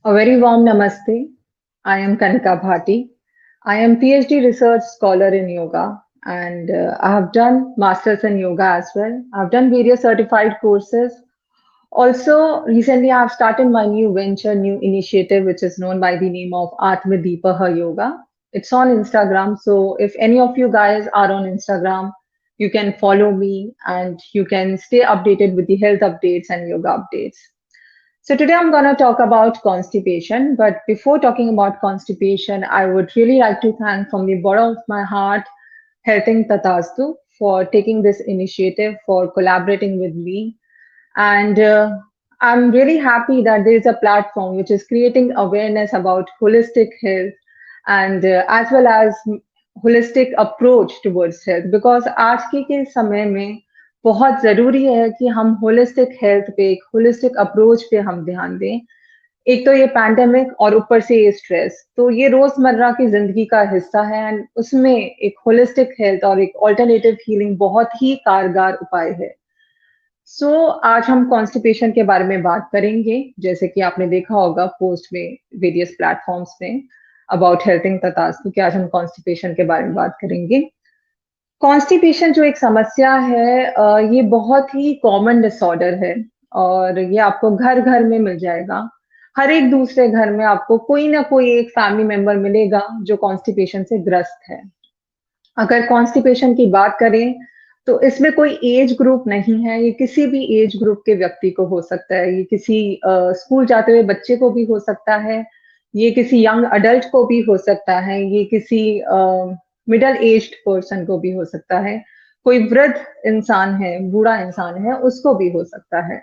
A very warm namaste. I am Kanika Bhati. I am PhD research scholar in yoga and I have done masters in yoga as well. I've done various certified courses. Also, recently I have started my new venture, new initiative, which is known by the name of Atmadeepa Yoga. It's on Instagram. So if any of you guys are on Instagram, you can follow me and you can stay updated with the health updates and yoga updates. So today I'm going to talk about constipation, but before talking about constipation, I would really like to thank from the bottom of my heart Helping Tatastu for taking this initiative, for collaborating with me. And I'm really happy that there is a platform which is creating awareness about holistic health and as well as holistic approach towards health because आज के समय में बहुत जरूरी है कि हम holistic health पे एक होलिस्टिक अप्रोच पे हम ध्यान दें। एक तो ये पैंडेमिक और ऊपर से ये स्ट्रेस, तो ये रोजमर्रा की जिंदगी का हिस्सा है एंड उसमें एक होलिस्टिक हेल्थ और एक ऑल्टरनेटिव हीलिंग बहुत ही कारगर उपाय है। आज हम कॉन्स्टिपेशन के बारे में बात करेंगे, जैसे कि आपने देखा होगा पोस्ट में वेरियस प्लेटफॉर्म्स में अबाउट हेल्थिंग तथास्तु कि आज हम कॉन्स्टिपेशन के बारे में बात करेंगे। कॉन्स्टिपेशन जो एक समस्या है ये बहुत ही कॉमन डिसऑर्डर है और ये आपको घर घर में मिल जाएगा। हर एक दूसरे घर में आपको कोई ना कोई एक फैमिली मेंबर मिलेगा जो कॉन्स्टिपेशन से ग्रस्त है। अगर कॉन्स्टिपेशन की बात करें तो इसमें कोई एज ग्रुप नहीं है, ये किसी भी एज ग्रुप के व्यक्ति को हो सकता है, ये किसी स्कूल जाते हुए बच्चे को भी हो सकता है, ये किसी यंग अडल्ट को भी हो सकता है, ये किसी मिडल एज्ड पर्सन को भी हो सकता है, कोई वृद्ध इंसान है, बूढ़ा इंसान है, उसको भी हो सकता है।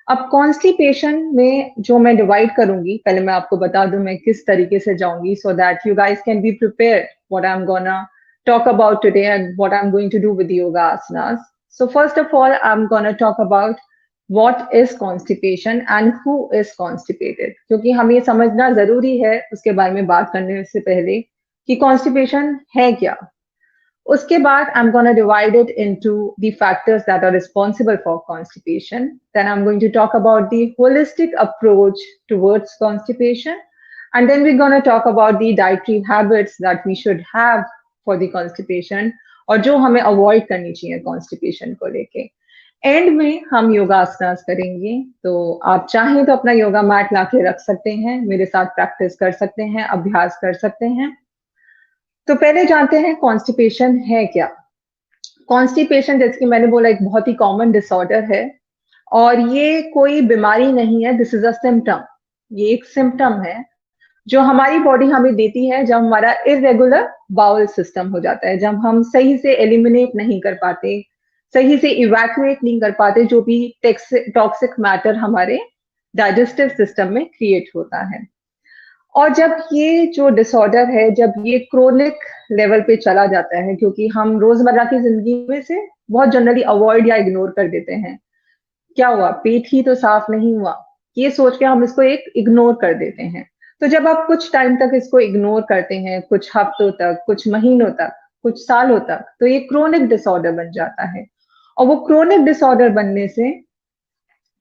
अब कॉन्स्टिपेशन में जो मैं डिवाइड करूंगी, पहले मैं आपको बता दूं मैं किस तरीके से जाऊंगी सो that you guys can be prepared what I am gonna talk about today and what I'm going to do with the yoga asanas. So first of all, I'm going to talk about what is constipation and who is constipated. क्योंकि हमें ये समझना जरूरी है उसके बारे में बात करने से पहले कि constipation है क्या। उसके बाद I'm going to divide it into the factors that are responsible for constipation. Then I'm going to talk about the holistic approach towards constipation. And then we're going to talk about the dietary habits that we should have for the constipation और जो हमें avoid करनी चाहिए constipation को लेके। And में हम योगा आसनास करेंगे, तो आप चाहें तो अपना योगा मैट लाके रख सकते हैं, मेरे साथ प्रैक्टिस कर सकते हैं, अभ्यास कर सकते हैं। तो पहले जानते हैं कॉन्स्टिपेशन है क्या। कॉन्स्टिपेशन जैसे कि मैंने बोला एक बहुत ही कॉमन डिसऑर्डर है और ये कोई बीमारी नहीं है, दिस इज अ सिम्टम। ये एक सिम्टम है जो हमारी बॉडी हमें देती है जब हमारा इरेगुलर बाउल सिस्टम हो जाता है, जब हम सही से एलिमिनेट नहीं कर पाते, सही से इवैक्यूएट नहीं कर पाते जो भी टॉक्सिक मैटर हमारे डाइजेस्टिव सिस्टम में क्रिएट होता है। और जब ये जो डिसऑर्डर है, जब ये क्रोनिक लेवल पे चला जाता है, क्योंकि हम रोजमर्रा की जिंदगी में से बहुत जनरली अवॉइड या इग्नोर कर देते हैं, क्या हुआ, पेट ही तो साफ नहीं हुआ, ये सोच के हम इसको एक इग्नोर कर देते हैं। तो जब आप कुछ टाइम तक इसको इग्नोर करते हैं, कुछ हफ्तों तक, कुछ महीनों तक, कुछ सालों तक, तो ये क्रोनिक डिसऑर्डर बन जाता है। और वो क्रोनिक डिसऑर्डर बनने से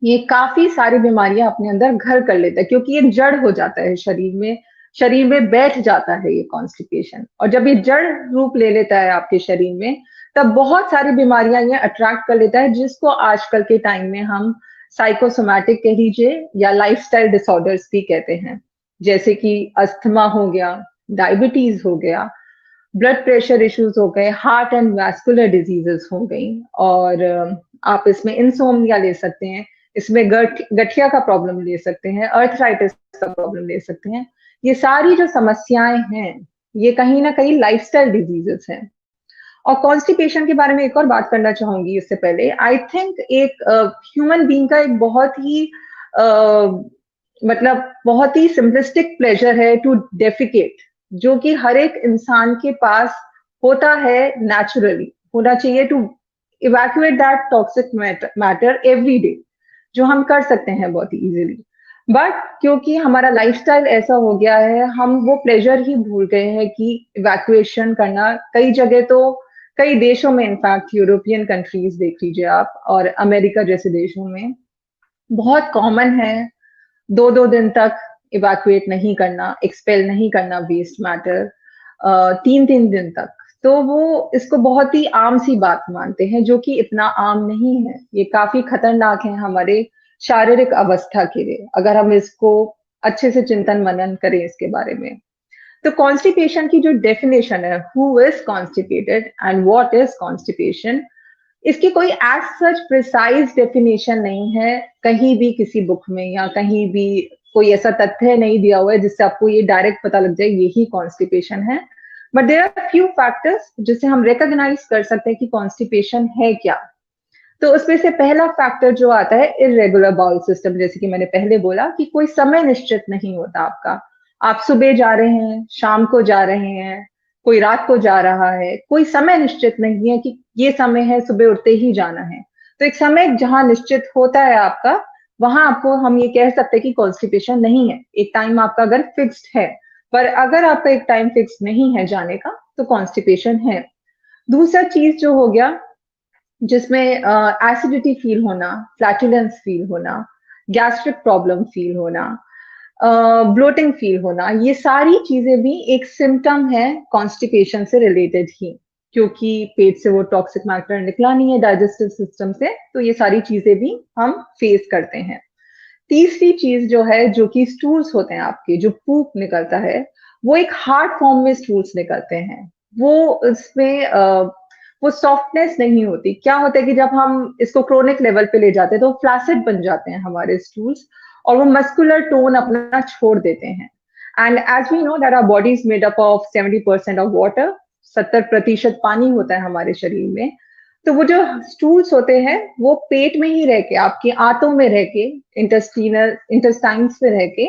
ये काफी सारी बीमारियां अपने अंदर घर कर लेता है, क्योंकि ये जड़ हो जाता है शरीर में बैठ जाता है ये कॉन्स्टिपेशन। और जब ये जड़ रूप ले लेता है आपके शरीर में, तब बहुत सारी बीमारियां ये अट्रैक्ट कर लेता है, जिसको आजकल के टाइम में हम साइकोसोमैटिक कह लीजिए या लाइफस्टाइल डिसऑर्डर्स भी कहते हैं, जैसे कि अस्थमा हो गया, डायबिटीज हो गया, ब्लड प्रेशर इश्यूज हो गए, हार्ट एंड वैस्कुलर डिजीजेस हो गई, और आप इसमें इंसोम्निया ले सकते हैं, इसमें गठिया का प्रॉब्लम ले सकते हैं, अर्थराइटिस का प्रॉब्लम ले सकते हैं। ये सारी जो समस्याएं हैं ये कहीं ना कहीं लाइफस्टाइल डिजीजेस हैं। और कॉन्स्टिपेशन के बारे में एक और बात करना चाहूंगी इससे पहले। आई थिंक एक ह्यूमन बीइंग का एक बहुत ही मतलब बहुत ही सिंपलिस्टिक प्लेजर है टू डेफिकेट, जो कि हर एक इंसान के पास होता है, नेचुरली होना चाहिए, to evacuate that toxic matter every day, जो हम कर सकते हैं बहुत ही इजीली। बट क्योंकि हमारा लाइफस्टाइल ऐसा हो गया है, हम वो प्लेजर ही भूल गए हैं कि इवैक्यूएशन करना। कई जगह तो कई देशों में, इनफैक्ट यूरोपियन कंट्रीज देख लीजिए आप, और अमेरिका जैसे देशों में बहुत कॉमन है 2-2 दिन तक इवैक्यूएट नहीं करना, एक्सपेल नहीं करना वेस्ट मैटर 3-3 दिन तक। तो वो इसको बहुत ही आम सी बात मानते हैं, जो कि इतना आम नहीं है। ये काफी खतरनाक है हमारे शारीरिक अवस्था के लिए, अगर हम इसको अच्छे से चिंतन मनन करें इसके बारे में। तो कॉन्स्टिपेशन की जो डेफिनेशन है, who is constipated and what is constipation, इसकी कोई एज सच प्रिसाइज डेफिनेशन नहीं है कहीं भी किसी बुक में, या कहीं भी कोई ऐसा तथ्य नहीं दिया हुआ है जिससे आपको ये डायरेक्ट पता लग जाए यही कॉन्स्टिपेशन है। But there are few factors जिससे हम रिकॉग्नाइज कर सकते हैं कि कॉन्स्टिपेशन है क्या। तो उसमें से पहला फैक्टर जो आता है इरेगुलर बाउल सिस्टम, जैसे कि मैंने पहले बोला कि कोई समय निश्चित नहीं होता आपका। आप सुबह जा रहे हैं, शाम को जा रहे हैं, कोई रात को जा रहा है, कोई समय निश्चित नहीं है कि ये समय है सुबह उठते ही जाना है। तो एक समय जहां निश्चित होता है आपका, वहां आपको हम ये कह सकते हैं कि कॉन्स्टिपेशन नहीं है। एक टाइम आपका अगर फिक्स्ड है, पर अगर आपका एक टाइम फिक्स नहीं है जाने का, तो कॉन्स्टिपेशन है। दूसरा चीज जो हो गया, जिसमें एसिडिटी फील होना, फ्लैटुलेंस फील होना, गैस्ट्रिक प्रॉब्लम फील होना, ब्लोटिंग फील होना, ये सारी चीजें भी एक सिम्टम है कॉन्स्टिपेशन से रिलेटेड ही, क्योंकि पेट से वो टॉक्सिक मैटर निकला नहीं है डाइजेस्टिव सिस्टम से, तो ये सारी चीजें भी हम फेस करते हैं। तीसरी चीज जो है, जो कि स्टूल्स होते हैं आपके, जो पूप निकलता है, वो एक हार्ड फॉर्म में स्टूल्स निकलते हैं। वो उसमें वो सॉफ्टनेस नहीं होती। क्या होता है कि जब हम इसको क्रोनिक लेवल पे ले जाते हैं तो फ्लैसिड बन जाते हैं हमारे स्टूल्स, और वो मस्कुलर टोन अपना छोड़ देते हैं। And as we know that our body is made up of 70% of water, 70% पानी होता है हमारे शरीर में। तो वो जो स्टूल्स होते हैं, वो पेट में ही रह के, आपके आंतों में रह के, इंटेस्टाइन्स में रह के,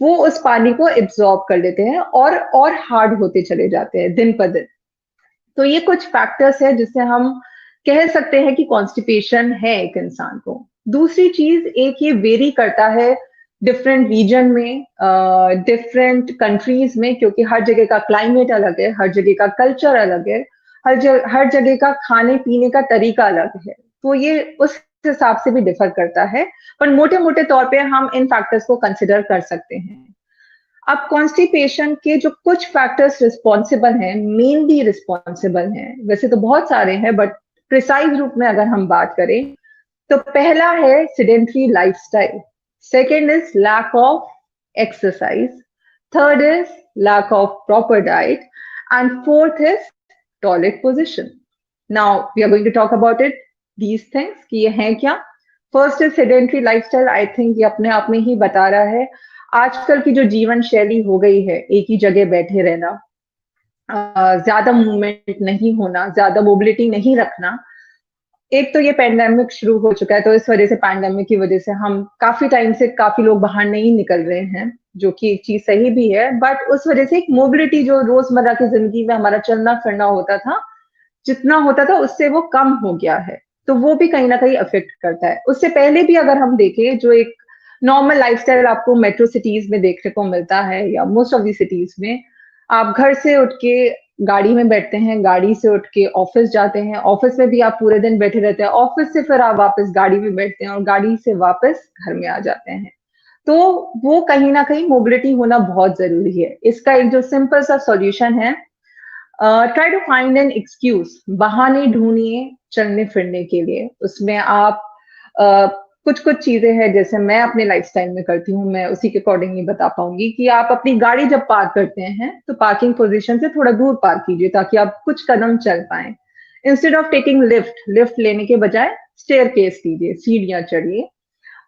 वो उस पानी को एब्जॉर्ब कर लेते हैं और हार्ड होते चले जाते हैं दिन पर दिन। तो ये कुछ फैक्टर्स है जिससे हम कह सकते हैं कि कॉन्स्टिपेशन है एक इंसान को। दूसरी चीज, एक ये वेरी करता है डिफरेंट रीजन में, डिफरेंट कंट्रीज में, क्योंकि हर जगह का क्लाइमेट अलग है, हर जगह का कल्चर अलग है, हर जगह का खाने पीने का तरीका अलग है। तो ये उस हिसाब से भी डिफर करता है, पर मोटे मोटे तौर पे हम इन फैक्टर्स को कंसिडर कर सकते हैं। अब कॉन्स्टिपेशन के जो कुछ फैक्टर्स रिस्पॉन्सिबल हैं, मेनली रिस्पॉन्सिबल हैं, वैसे तो बहुत सारे हैं, बट प्रिसाइज रूप में अगर हम बात करें, तो पहला है sedentary lifestyle, second is lack of exercise, third is lack of proper diet, and fourth is toilet position. Now we are going to talk about it, these things, कि ये हैं क्या। First is sedentary lifestyle. I think ये अपने आप में ही बता रहा है आजकल की जो जीवन शैली हो गई है, एक ही जगह बैठे रहना, ज्यादा मूवमेंट नहीं होना, ज्यादा मोबिलिटी नहीं रखना। एक तो ये पैंडेमिक शुरू हो चुका है, तो इस वजह से, पैंडेमिक की वजह से हम काफी टाइम से काफी लोग बाहर नहीं निकल रहे हैं, जो कि एक चीज सही भी है, बट उस वजह से एक मोबिलिटी जो रोजमर्रा की जिंदगी में हमारा चलना फिरना होता था, जितना होता था उससे वो कम हो गया है। तो वो भी कहीं ना कहीं अफेक्ट करता है। उससे पहले भी अगर हम देखें, जो एक नॉर्मल लाइफस्टाइल आपको मेट्रो सिटीज में देखने को मिलता है, या मोस्ट ऑफ दी सिटीज में, आप घर से उठ के गाड़ी में बैठते हैं, गाड़ी से उठ के ऑफिस जाते हैं, ऑफिस में भी आप पूरे दिन बैठे रहते हैं, ऑफिस से फिर आप वापस गाड़ी में बैठते हैं, और गाड़ी से वापस घर में आ जाते हैं। तो वो कहीं ना कहीं मोबिलिटी होना बहुत जरूरी है। इसका एक जो सिंपल सा सॉल्यूशन है, try to find an excuse, बहाने ढूंढिए चलने फिरने के लिए। उसमें आप कुछ कुछ चीजें हैं, जैसे मैं अपने लाइफस्टाइल में करती हूँ, मैं उसी के अकॉर्डिंग ही बता पाऊंगी, कि आप अपनी गाड़ी जब पार्क करते हैं तो पार्किंग पोजीशन से थोड़ा दूर पार्क कीजिए, ताकि आप कुछ कदम चल पाए। Instead of taking lift, lift लेने के बजाय स्टेयर केस लीजिए, सीढ़ियां चढ़िए।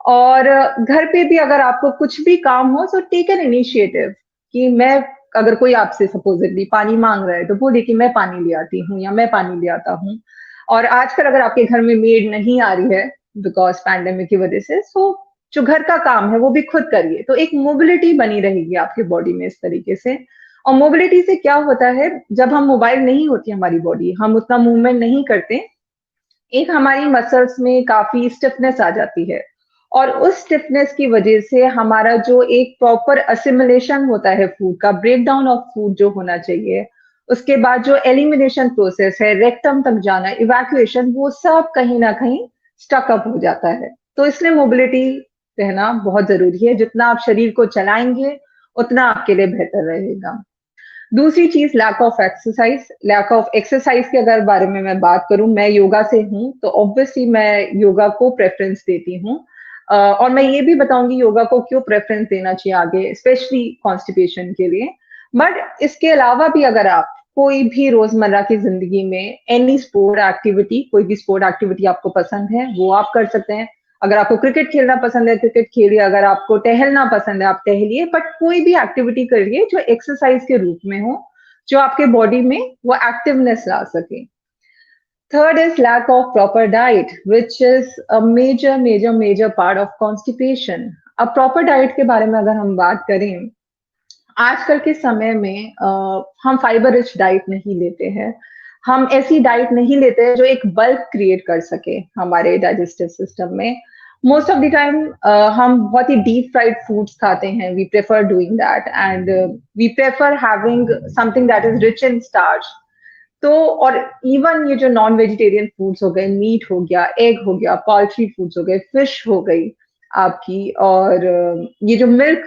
और घर पे भी अगर आपको कुछ भी काम हो, तो टेक एन इनिशिएटिव, कि मैं, अगर कोई आपसे सपोजिटली पानी मांग रहा है, तो बोलिए कि मैं पानी ले आती हूँ, या मैं पानी ले आता हूँ। और आजकल अगर आपके घर में मेड नहीं आ रही है बिकॉज पैंडेमिक की वजह से, सो जो घर का काम है वो भी खुद करिए, तो एक मोबिलिटी बनी रहेगी आपकी बॉडी में इस तरीके से। और मोबिलिटी से क्या होता है, जब हम मोबाइल नहीं होती हमारी बॉडी, हम उतना मूवमेंट नहीं करते, एक हमारी मसल्स में काफी स्टिफनेस आ जाती है, और उस स्टिफनेस की वजह से हमारा जो एक प्रॉपर असिमिलेशन होता है फूड का, ब्रेक डाउन ऑफ फूड जो होना चाहिए, उसके बाद जो एलिमिनेशन प्रोसेस है, रेक्टम तक जाना, इवैक्यूएशन, वो सब कहीं ना कहीं स्टक अप हो जाता है। तो इसलिए मोबिलिटी रहना बहुत जरूरी है। जितना आप शरीर को चलाएंगे उतना आपके लिए बेहतर रहेगा। दूसरी चीज lack of exercise. Lack of exercise के अगर बारे में मैं बात करूं, मैं योगा से हूं तो ऑब्वियसली मैं योगा को प्रेफरेंस देती हूँ। और मैं ये भी बताऊंगी योगा को क्यों प्रेफरेंस देना चाहिए आगे, स्पेशली कॉन्स्टिपेशन के लिए। बट इसके अलावा भी अगर आप कोई भी रोजमर्रा की जिंदगी में एनी स्पोर्ट एक्टिविटी, कोई भी स्पोर्ट एक्टिविटी आपको पसंद है वो आप कर सकते हैं। अगर आपको क्रिकेट खेलना पसंद है क्रिकेट खेलिए, अगर आपको टहलना पसंद है आप टहलिए, बट कोई भी एक्टिविटी करिए जो एक्सरसाइज के रूप में हो, जो आपके बॉडी में वो एक्टिवनेस ला सके। Third is lack of proper diet which is a major part of constipation. अब प्रॉपर डाइट के बारे में अगर हम बात करें, आजकल के समय में हम फाइबर रिच डाइट नहीं लेते हैं। हम ऐसी डाइट नहीं लेते हैं जो एक बल्क क्रिएट कर सके हमारे डाइजेस्टिव सिस्टम में। मोस्ट ऑफ द टाइम हम बहुत ही डीप फ्राइड फूड्स खाते हैं। We prefer doing that and we prefer having something that is rich in starch. तो और इवन ये जो नॉन वेजिटेरियन फूड्स हो गए, मीट हो गया, एग हो गया, पोल्ट्री फूड्स हो गए, फिश हो गई आपकी, और ये जो मिल्क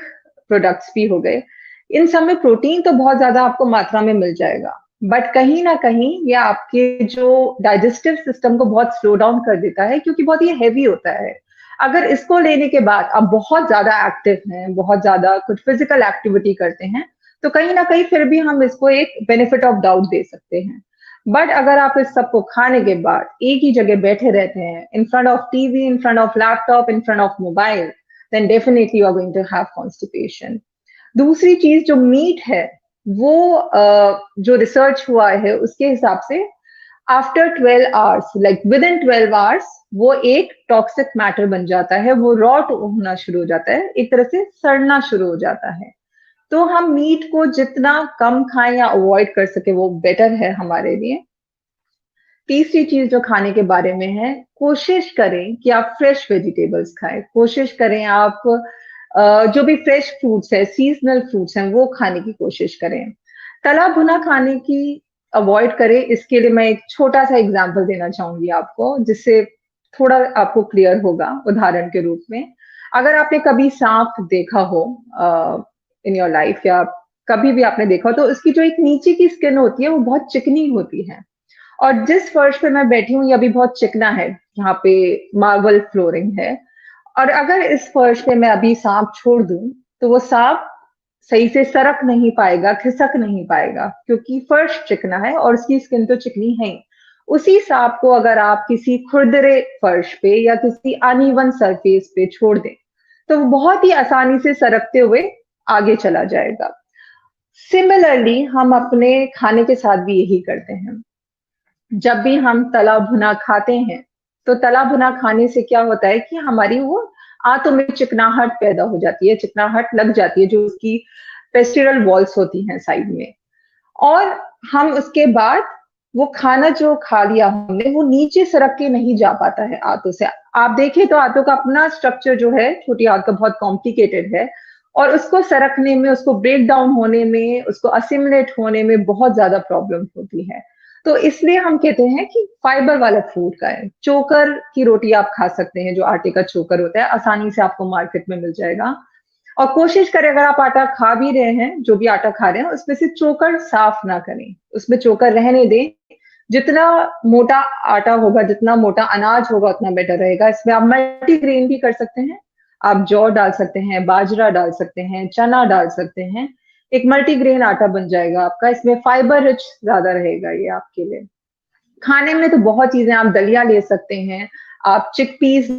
प्रोडक्ट्स भी हो गए, इन सब में प्रोटीन तो बहुत ज्यादा आपको मात्रा में मिल जाएगा, बट कहीं ना कहीं ये आपके जो डाइजेस्टिव सिस्टम को बहुत स्लो डाउन कर देता है, क्योंकि बहुत ये हैवी होता है। अगर इसको लेने के बाद आप बहुत ज्यादा एक्टिव हैं, बहुत ज्यादा कुछ फिजिकल एक्टिविटी करते हैं, तो कहीं ना कहीं फिर भी हम इसको एक बेनिफिट ऑफ डाउट दे सकते हैं। बट अगर आप इस सबको खाने के बाद एक ही जगह बैठे रहते हैं, in front of TV, in front of laptop, in front of mobile, then definitely you are going to have constipation. दूसरी चीज जो मीट है, वो जो रिसर्च हुआ है उसके हिसाब से after 12 hours, like with in 12 hours, वो एक टॉक्सिक मैटर बन जाता है, वो रॉट होना शुरू हो जाता है, एक तरह से सड़ना शुरू हो जाता है। तो हम मीट को जितना कम खाएं या अवॉइड कर सके वो बेटर है हमारे लिए। तीसरी चीज जो खाने के बारे में है, कोशिश करें कि आप फ्रेश वेजिटेबल्स खाएं। कोशिश करें आप जो भी फ्रेश फ्रूट्स है, सीजनल फ्रूट्स हैं, वो खाने की कोशिश करें। तला भुना खाने की अवॉइड करें। इसके लिए मैं एक छोटा सा एग्जांपल देना चाहूंगी आपको, जिससे थोड़ा आपको क्लियर होगा उदाहरण के रूप में। अगर आपने कभी सांप देखा हो इन योर लाइफ, या कभी भी आपने देखा हो, तो उसकी जो एक नीचे की स्किन होती है वो बहुत चिकनी होती है। और जिस फर्श पे मैं बैठी हूँ ये अभी बहुत चिकना है, यहाँ पे मार्बल फ्लोरिंग है। और अगर इस फर्श पे मैं अभी सांप छोड़ दूं तो वो सांप सही से सरक नहीं पाएगा, खिसक नहीं पाएगा, क्योंकि फर्श चिकना है और उसकी स्किन तो चिकनी है ही। उसी सांप को अगर आप किसी खुरदरे फर्श पे या किसी अनइवन सरफेस पे छोड़ दें तो वो बहुत ही आसानी से सरकते हुए आगे चला जाएगा। सिमिलरली हम अपने खाने के साथ भी यही करते हैं। जब भी हम तला भुना खाते हैं तो तला भुना खाने से क्या होता है कि हमारी वो आंतों में चिकनाहट पैदा हो जाती है, चिकनाहट लग जाती है, जो उसकी पेस्टिरल वॉल्स होती हैं साइड में। और हम उसके बाद वो खाना जो खा लिया हमने वो नीचे सरक के नहीं जा पाता है आंतों से। आप देखें तो आंतों का अपना स्ट्रक्चर जो है छोटी आंत का बहुत कॉम्प्लिकेटेड है, और उसको सरकने में, उसको ब्रेक डाउन होने में, उसको असिमुलेट होने में बहुत ज्यादा प्रॉब्लम होती है। तो इसलिए हम कहते हैं कि फाइबर वाला फूड का है। चोकर की रोटी आप खा सकते हैं, जो आटे का चोकर होता है, आसानी से आपको मार्केट में मिल जाएगा। और कोशिश करें अगर आप आटा खा भी रहे हैं, जो भी आटा खा रहे हैं उसमें से चोकर साफ ना करें, उसमें चोकर रहने दें। जितना मोटा आटा होगा, जितना मोटा अनाज होगा उतना बेटर रहेगा। इसमें आप मल्टीग्रेन भी कर सकते हैं, आप जौ डाल सकते हैं, बाजरा डाल सकते हैं, चना डाल सकते हैं, एक मल्टीग्रेन आटा बन जाएगा आपका। इसमें फाइबर रिच ज्यादा रहेगा ये आपके लिए। खाने में तो बहुत चीजें, आप दलिया ले सकते हैं, आप चिकपीस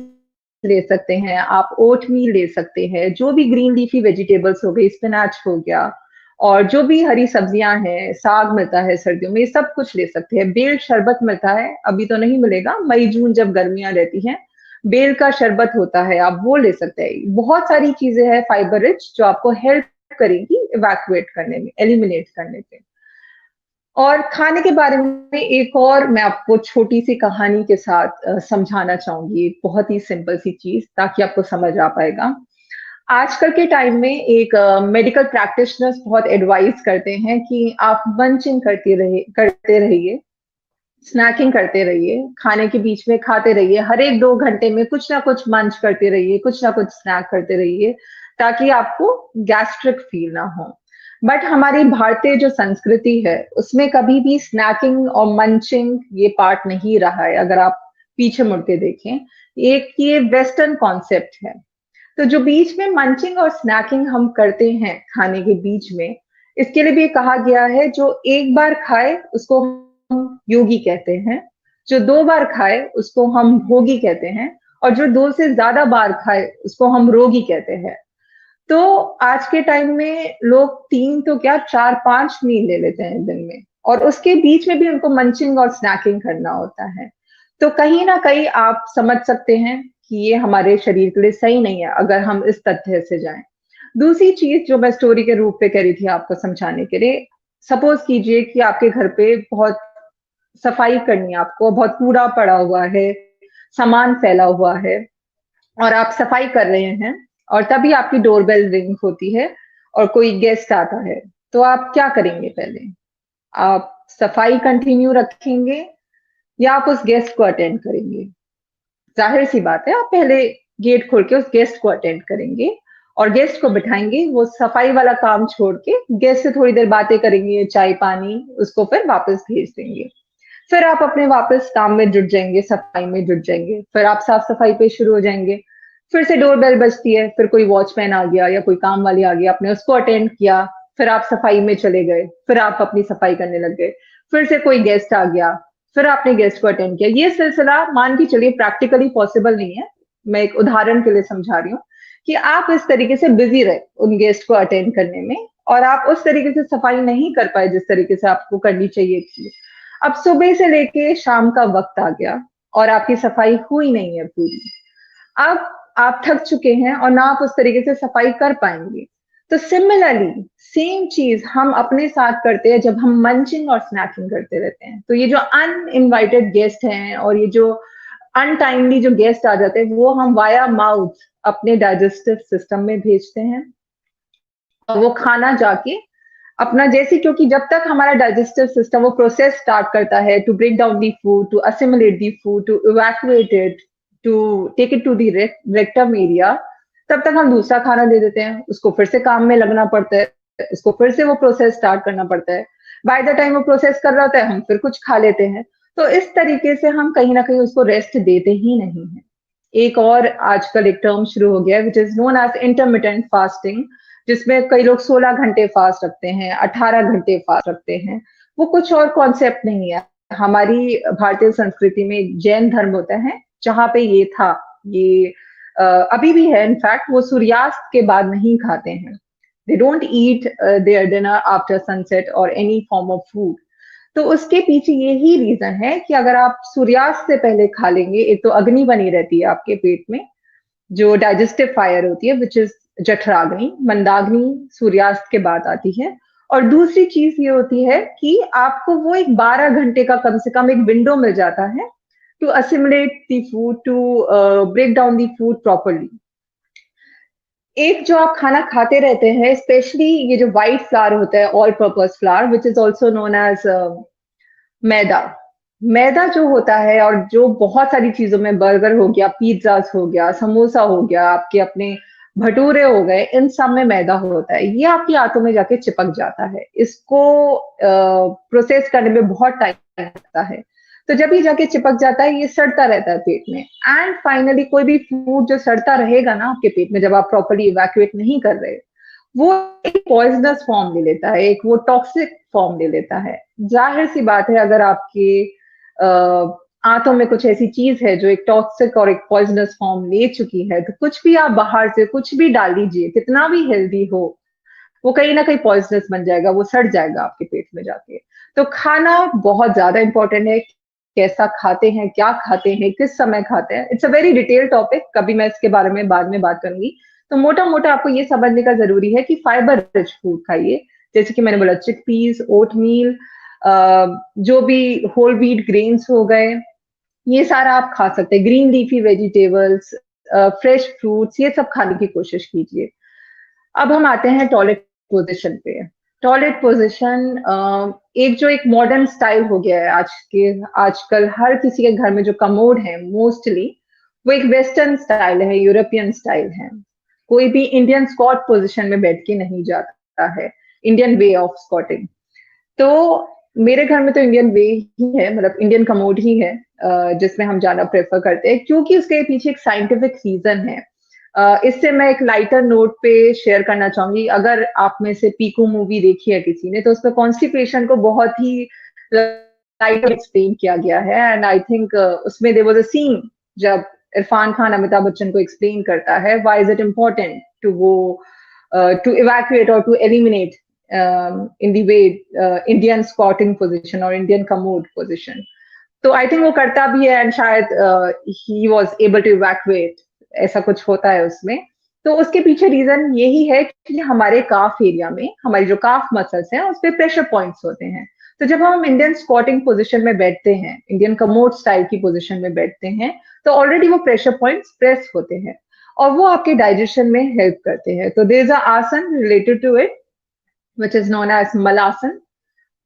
ले सकते हैं, आप ओटमील ले सकते हैं, जो भी ग्रीन लीफी वेजिटेबल्स हो गई, स्पिनाच हो गया, और जो भी हरी सब्जियां हैं, साग मिलता है सर्दियों में, ये सब कुछ ले सकते हैं। बेल शरबत मिलता है, अभी तो नहीं मिलेगा, मई जून जब गर्मियां रहती हैं बेल का शरबत होता है, आप वो ले सकते हैं। बहुत सारी चीजें हैं फाइबर रिच जो आपको हेल्प करेंगी इवैक्यूएट करने में, एलिमिनेट करने में। और खाने के बारे में एक और मैं आपको छोटी सी कहानी के साथ समझाना चाहूंगी, एक बहुत ही सिंपल सी चीज, ताकि आपको समझ आ पाएगा। आजकल के टाइम में एक मेडिकल प्रैक्टिशनर्स बहुत एडवाइस करते हैं कि आप मंचिंग करते रहिए, स्नैकिंग करते रहिए, खाने के बीच में खाते रहिए, हर एक 2 घंटे में कुछ ना कुछ मंच करते रहिए, कुछ ना कुछ स्नैक करते रहिए, ताकि आपको गैस्ट्रिक फील ना हो। बट हमारी भारतीय जो संस्कृति है, उसमें कभी भी स्नैकिंग और मंचिंग ये पार्ट नहीं रहा है, अगर आप पीछे मुड़ के देखें। एक ये वेस्टर्न कॉन्सेप्ट है। तो जो बीच में मंचिंग और स्नैकिंग हम करते हैं खाने के बीच में, इसके लिए भी कहा गया है जो एक बार खाए उसको हम योगी कहते हैं, जो 2 बार खाए उसको हम भोगी कहते हैं, और जो 2 से ज़्यादा बार खाए उसको हम रोगी कहते हैं। तो आज के टाइम में लोग 3 तो क्या 4-5 मील ले लेते हैं दिन में, और उसके बीच में भी उनको मंचिंग और स्नैकिंग करना होता है। तो कहीं न कहीं आप समझ सकते हैं कि ये हमारे शरीर के लिए सही नहीं है, अगर हम इस तथ्य से जाएँ। दूसरी चीज़ जो मैं स्टोरी के रूप में कह रही थी आपको समझाने के लिए, सपोज़ कीजिए कि आपके घर पे बहुत सफाई करनी है आपको, बहुत कूड़ा पड़ा हुआ है, सामान फैला हुआ है, और आप सफाई कर रहे हैं, और तभी आपकी डोरबेल रिंग होती है और कोई गेस्ट आता है। तो आप क्या करेंगे पहले? आप सफाई कंटिन्यू रखेंगे या आप उस गेस्ट को अटेंड करेंगे? ज़ाहिर-सी बात है, आप पहले गेट खोल के उस गेस्ट को अटेंड करेंगे और गेस्ट को बिठाएँगे, वो सफाई वाला काम छोड़ के गेस्ट से थोड़ी देर बातें करेंगे, चाय-पानी, उसको फिर वापस भेज देंगे। फिर आप अपने वापस काम में जुट जाएँगे, सफाई में जुट जाएँगे, फिर आप साफ-सफाई पे शुरू हो जाएँगे। फिर से डोरबेल बजती है, फिर कोई वॉचमैन आ गया या कोई काम वाली आ गई, आपने उसको अटेंड किया, फिर आप सफाई में चले गए, फिर आप अपनी सफाई करने लग गए। फिर से कोई गेस्ट आ गया, फिर आपने गेस्ट को अटेंड किया। ये सिलसिला मान के चलिए प्रैक्टिकली पॉसिबल नहीं है। मैं एक उदाहरण के लिए समझा रही हूँ कि आप इस तरीके से बिज़ी रहे उन गेस्ट को अटेंड करने में, और आप उस तरीके से सफाई नहीं कर पाए जिस तरीके से आपको करनी चाहिए थी। अब सुबह से लेके शाम का वक़्त आ गया और आपकी सफाई हुई नहीं है पूरी। अब आप थक चुके हैं और ना आप उस तरीके से सफाई कर पाएँगे। तो सिमिलरली सेम चीज़ हम अपने साथ करते हैं जब हम मंचिंग और स्नैकिंग करते रहते हैं। तो ये जो अनइन्वाइटेड गेस्ट हैं और ये जो अनटाइमली जो गेस्ट आ जाते हैं, वो हम वाया माउथ अपने डाइजेस्टिव सिस्टम में भेजते हैं, और वो खाना जाके अपना जैसे, क्योंकि जब तक हमारा डाइजेस्टिव सिस्टम वो प्रोसेस स्टार्ट करता है to break down the food, to assimilate the food, to evacuate it, to take it to the rectum area, तब तक हम दूसरा खाना दे देते हैं, उसको फिर से काम में लगना पड़ता है, उसको फिर से वो प्रोसेस स्टार्ट करना पड़ता है। बाय द टाइम वो प्रोसेस कर रहा होता है, हम फिर कुछ खा लेते हैं। तो इस तरीके से हम कहीं न कहीं उसको रेस्ट देते ही नहीं हैं। एक और आजकल एक टर्म शुरू हो गया है, which is known as intermittent fasting, जिसमें कई लोग 16 घंटे फास्ट रखते हैं, 18 घंटे फास्ट रखते हैं। वो कुछ और कॉन्सेप्ट नहीं है। हमारी भारतीय संस्कृति में एक जैन धर्म होता है, जहाँ पे ये था, ये अभी भी है इनफैक्ट, वो सूर्यास्त के बाद नहीं खाते हैं। They don't eat there dinner after sunset और एनी फॉर्म ऑफ फूड। तो उसके पीछे यही रीज़न है कि अगर आप सूर्यास्त से पहले खा लेंगे, एक तो अग्नि बनी रहती है आपके पेट में, जो डाइजेस्टिव फायर होती है, विच इज़ जठराग्नि, मंदाग्नि सूर्यास्त के बाद आती है। और दूसरी चीज़ ये होती है कि आपको वो एक 12 घंटे का कम से कम एक विंडो मिल जाता है to assimilate the food, to break down the food properly. एक जो आप खाना खाते रहते हैं, स्पेशली ये जो व्हाइट फ्लावर होता है, all purpose flour, which is also known as maida. मैदा जो होता है, और जो बहुत सारी चीज़ों में, बर्गर हो गया, पिज़्ज़ाज़ हो गया, समोसा हो गया, आपके अपने भटूरे हो गए, इन सब में मैदा होता है। ये आपकी आंतों में जाके चिपक जाता है। इसको प्रोसेस करने में बहुत टाइम लगता है। तो जब ये जाके चिपक जाता है, ये सड़ता रहता है पेट में, एंड फाइनली कोई भी फूड जो सड़ता रहेगा ना आपके पेट में, जब आप प्रॉपर्ली इवैक्यूएट नहीं कर रहे, वो एक पॉइज़नस फॉर्म ले लेता है, एक वो टॉक्सिक फॉर्म ले लेता है। ज़ाहिर-सी बात है, अगर आपके आंतों में कुछ ऐसी चीज़ है जो एक टॉक्सिक और एक पॉइज़नस फॉर्म ले चुकी है, तो कुछ भी आप बाहर से कुछ भी डाल लीजिए, कितना भी हेल्दी हो, वो कहीं न कहीं पॉइज़नस बन जाएगा, वो सड़ जाएगा आपके पेट में जाके। तो खाना बहुत ज़्यादा इम्पोर्टेंट है, कैसा खाते हैं, क्या खाते हैं, किस समय खाते हैं, it's a very detailed topic, कभी मैं इसके बारे में बाद में बात करूँगी। तो मोटा-मोटा आपको ये समझने का ज़रूरी है कि फाइबर रिच फूड खाइए, जैसे कि मैंने बोला चिकपीस, ओटमील, जो भी होल व्हीट ग्रेन्स हो गए, ये सारा आप खा सकते हैं। Green leafy vegetables, fresh fruits, ये सब खाने की कोशिश कीजिए। अब हम आते हैं टॉयलेट पोज़ीशन पे। टॉयलेट पोजीशन एक जो एक मॉडर्न स्टाइल हो गया है आजकल हर किसी के घर में जो कमोड है मोस्टली वो एक वेस्टर्न स्टाइल है, यूरोपियन स्टाइल है। कोई भी इंडियन स्क्वाट पोजीशन में बैठ के नहीं जाता है, इंडियन वे ऑफ स्क्वाटिंग। तो मेरे घर में तो इंडियन वे ही है, मतलब इंडियन कमोड ही है जिसमें हम जाना प्रेफर करते हैं, क्योंकि उसके पीछे एक साइंटिफिक रीजन है। इससे मैं एक लाइटर नोट पे शेयर करना चाहूंगी। अगर आप में से पीकू मूवी देखी है किसी ने, तो उसमें कॉन्स्टिपेशन को बहुत ही लाइटर एक्सप्लेन किया गया है। एंड आई थिंक उसमें देयर वाज अ सीन जब इरफान खान अमिताभ बच्चन को एक्सप्लेन करता है why is it important to go to evacuate और to eliminate in the way Indian squatting position or Indian commode position. तो आई थिंक वो करता भी है एंड शायद ही वॉज एबल टू इवैक्यूएट, ऐसा कुछ होता है उसमें। तो उसके पीछे रीजन यही है कि हमारे काफ एरिया में हमारी जो काफ मसल्स हैं उस पर प्रेशर पॉइंट्स होते हैं। तो जब हम इंडियन स्क्वाटिंग पोजिशन में बैठते हैं, इंडियन कमोड स्टाइल की पोजिशन में बैठते हैं, तो ऑलरेडी वो प्रेशर पॉइंट्स प्रेस होते हैं और वो आपके डाइजेशन में हेल्प करते हैं। तो there is a asana related to it which is known as Malasana.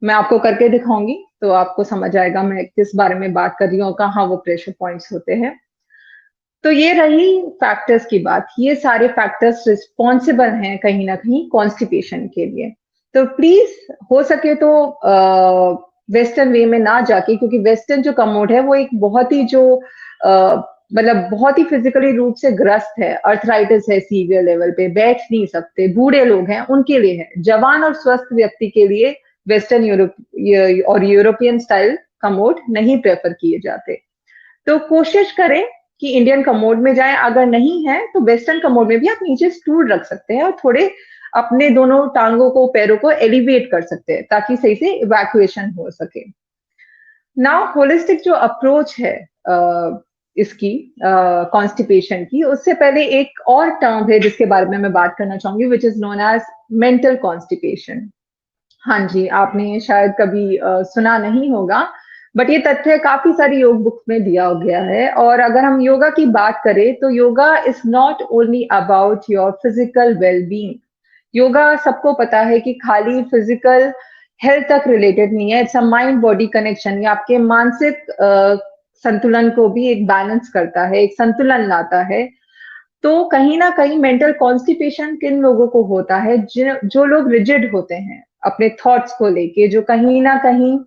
मैं आपको करके दिखाऊंगी तो आपको समझ आएगा मैं किस बारे में बात कर रही हूँ, कहाँ वो प्रेशर पॉइंट्स होते हैं। तो ये रही फैक्टर्स की बात। ये सारे फैक्टर्स रिस्पॉन्सिबल हैं कहीं ना कहीं कॉन्स्टिपेशन के लिए। तो प्लीज हो सके तो वेस्टर्न वे में ना जाके, क्योंकि वेस्टर्न जो कमोड है वो एक बहुत ही जो मतलब बहुत ही फिजिकली रूप से ग्रस्त है, अर्थराइटिस है सीवियर लेवल पे, बैठ नहीं सकते, बूढ़े लोग हैं उनके लिए है। जवान और स्वस्थ व्यक्ति के लिए वेस्टर्न यूरोप और यूरोपियन स्टाइल कमोड नहीं प्रेफर किए जाते। तो कोशिश करें कि इंडियन कमोड में जाएं। अगर नहीं है तो वेस्टर्न कमोड में भी आप नीचे स्टूल रख सकते हैं और थोड़े अपने दोनों टांगों को, पैरों को एलिवेट कर सकते हैं ताकि सही से इवैक्यूएशन हो सके। नाउ होलिस्टिक जो अप्रोच है इसकी कॉन्स्टिपेशन की, उससे पहले एक और टर्म है जिसके बारे में मैं बात करना चाहूंगी, which is known as mental constipation. हाँ जी, आपने शायद कभी सुना नहीं होगा, बट ये तथ्य काफी सारी योग बुक में दिया गया है। और अगर हम योगा की बात करें तो yoga is not only about your physical wellbeing. Yoga सबको पता है कि खाली फिजिकल हेल्थ तक रिलेटेड नहीं है, it's a mind body connection. ये आपके मानसिक संतुलन को भी एक बैलेंस करता है, एक संतुलन लाता है। तो कहीं ना कहीं मेंटल कॉन्स्टिपेशन किन लोगों को होता है, जो लोग रिजिड होते हैं अपने थॉट्स को लेके, जो कहीं ना कहीं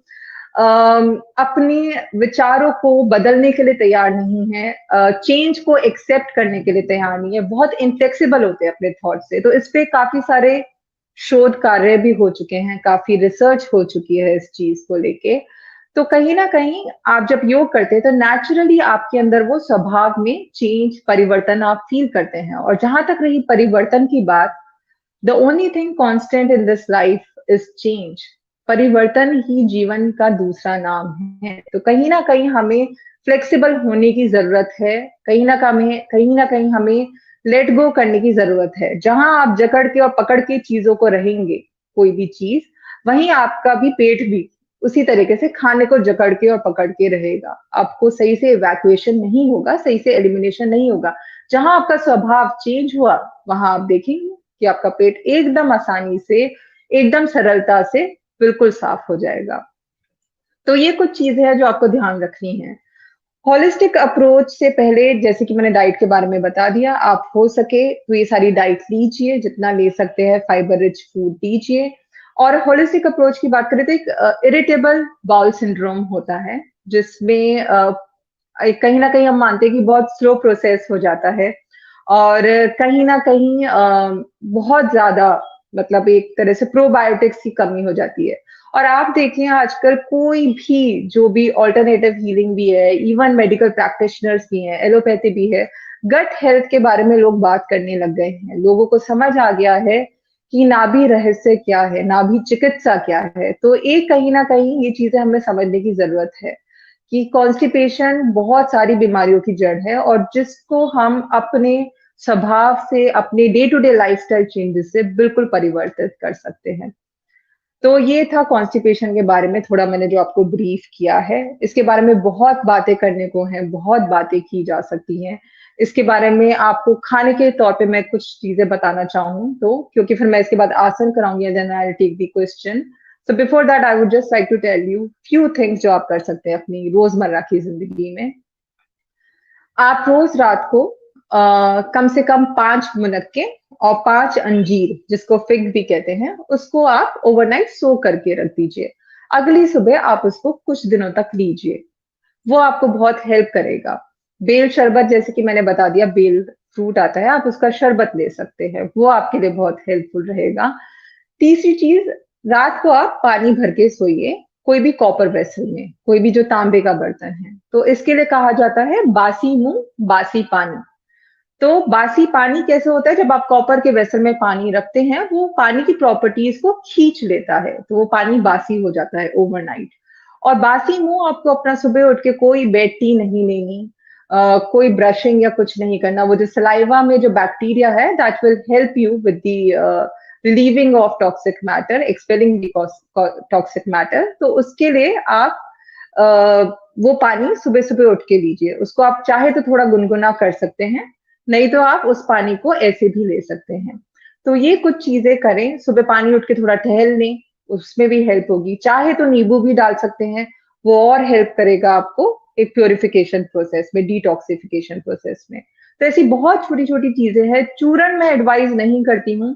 अपने विचारों को बदलने के लिए तैयार नहीं है, चेंज को एक्सेप्ट करने के लिए तैयार नहीं है, बहुत इनफ्लेक्सिबल होते हैं अपने थॉट से। तो इस पे काफी सारे शोध कार्य भी हो चुके हैं, काफी रिसर्च हो चुकी है इस चीज को लेके। तो कहीं ना कहीं आप जब योग करते हैं तो नेचुरली आपके अंदर वो स्वभाव में चेंज, परिवर्तन आप फील करते हैं। और जहां तक रही परिवर्तन की बात, the only thing constant in this life is change. परिवर्तन ही जीवन का दूसरा नाम है। तो कहीं ना कहीं हमें फ्लेक्सिबल होने की जरूरत है, कहीं ना कहीं हमें लेट गो करने की जरूरत है। जहां आप जकड़ के और पकड़ के चीजों को रहेंगे, कोई भी चीज, वहीं आपका भी पेट भी उसी तरीके से खाने को जकड़ के और पकड़ के रहेगा। आपको सही से इवैक्यूएशन नहीं होगा, सही से एलिमिनेशन नहीं होगा। जहां आपका स्वभाव चेंज हुआ, वहां आप देखेंगे कि आपका पेट एकदम आसानी से, एकदम सरलता से बिल्कुल साफ हो जाएगा। तो ये कुछ चीजें हैं जो आपको ध्यान रखनी है। होलिस्टिक अप्रोच से पहले, जैसे कि मैंने डाइट के बारे में बता दिया, आप हो सके तो ये सारी डाइट लीजिए, जितना ले सकते हैं, फाइबर रिच फूड लीजिए। और होलिस्टिक अप्रोच की बात करें तो एक इरिटेबल बाउल सिंड्रोम होता है, जिसमें कहीं ना कहीं हम मानते हैं कि बहुत स्लो प्रोसेस हो जाता है और कहीं ना कहीं बहुत ज्यादा, मतलब एक तरह से प्रोबायोटिक्स की कमी हो जाती है। और आप देखें आजकल कोई भी जो भी ऑल्टरनेटिव हीलिंग भी है, इवन मेडिकल प्रैक्टिशनर्स भी हैं, एलोपैथी भी है, गट हेल्थ के बारे में लोग बात करने लग गए हैं। लोगों को समझ आ गया है कि नाभि रहस्य क्या है, नाभि चिकित्सा क्या है। तो एक कहीं ना कहीं ये चीजें हमें समझने की जरूरत है कि कॉन्स्टिपेशन बहुत सारी बीमारियों की जड़ है और जिसको हम अपने स्वभाव से, अपने day to day lifestyle changes से बिल्कुल परिवर्तित कर सकते हैं। तो ये था कॉन्स्टिपेशन के बारे में थोड़ा मैंने जो आपको ब्रीफ किया है। इसके बारे में बहुत बातें करने को हैं, बहुत बातें की जा सकती हैं। इसके बारे में आपको खाने के तौर पे मैं कुछ चीजें बताना चाहूँ तो, क्योंकि फिर मैं इसके बाद आसन कराऊंगी and then I will take the question. So before that I would just like to tell you few things जो आप कर सकते हैं अपनी रोजमर्रा की जिंदगी में। आप रोज रात को कम से कम 5 मिनट के और 5 अंजीर, जिसको फिग भी कहते हैं, उसको आप ओवरनाइट सो करके रख दीजिए। अगली सुबह आप उसको कुछ दिनों तक लीजिए, वो आपको बहुत हेल्प करेगा। बेल शरबत, जैसे कि मैंने बता दिया, बेल फ्रूट आता है, आप उसका शरबत ले सकते हैं, वो आपके लिए बहुत हेल्पफुल रहेगा। तीसरी चीज, रात को आप पानी भर के सोइए, कोई भी कॉपर वेसल में, कोई भी जो तांबे का बर्तन है। तो इसके लिए कहा जाता है बासी मुंह बासी पानी। तो बासी पानी कैसे होता है, जब आप कॉपर के वेसल में पानी रखते हैं, वो पानी की प्रॉपर्टीज को खींच लेता है, तो वो पानी बासी हो जाता है ओवरनाइट। और बासी मुंह आपको अपना सुबह उठ के कोई बेड टी नहीं लेनी, कोई ब्रशिंग या कुछ नहीं करना। वो जो सलाइवा में जो बैक्टीरिया है, that will help you with the relieving of toxic matter, expelling toxic matter. तो उसके लिए आप वो पानी सुबह सुबह उठ के लीजिए। उसको आप चाहे तो थोड़ा गुनगुना कर सकते हैं, नहीं तो आप उस पानी को ऐसे भी ले सकते हैं। तो ये कुछ चीजें करें, सुबह पानी उठ के थोड़ा टहल लें, उसमें भी हेल्प होगी। चाहे तो नींबू भी डाल सकते हैं, वो और हेल्प करेगा आपको एक प्योरिफिकेशन प्रोसेस में, डिटॉक्सिफिकेशन प्रोसेस में। तो ऐसी बहुत छोटी छोटी चीजें हैं। चूरन मैं एडवाइज नहीं करती हूँ।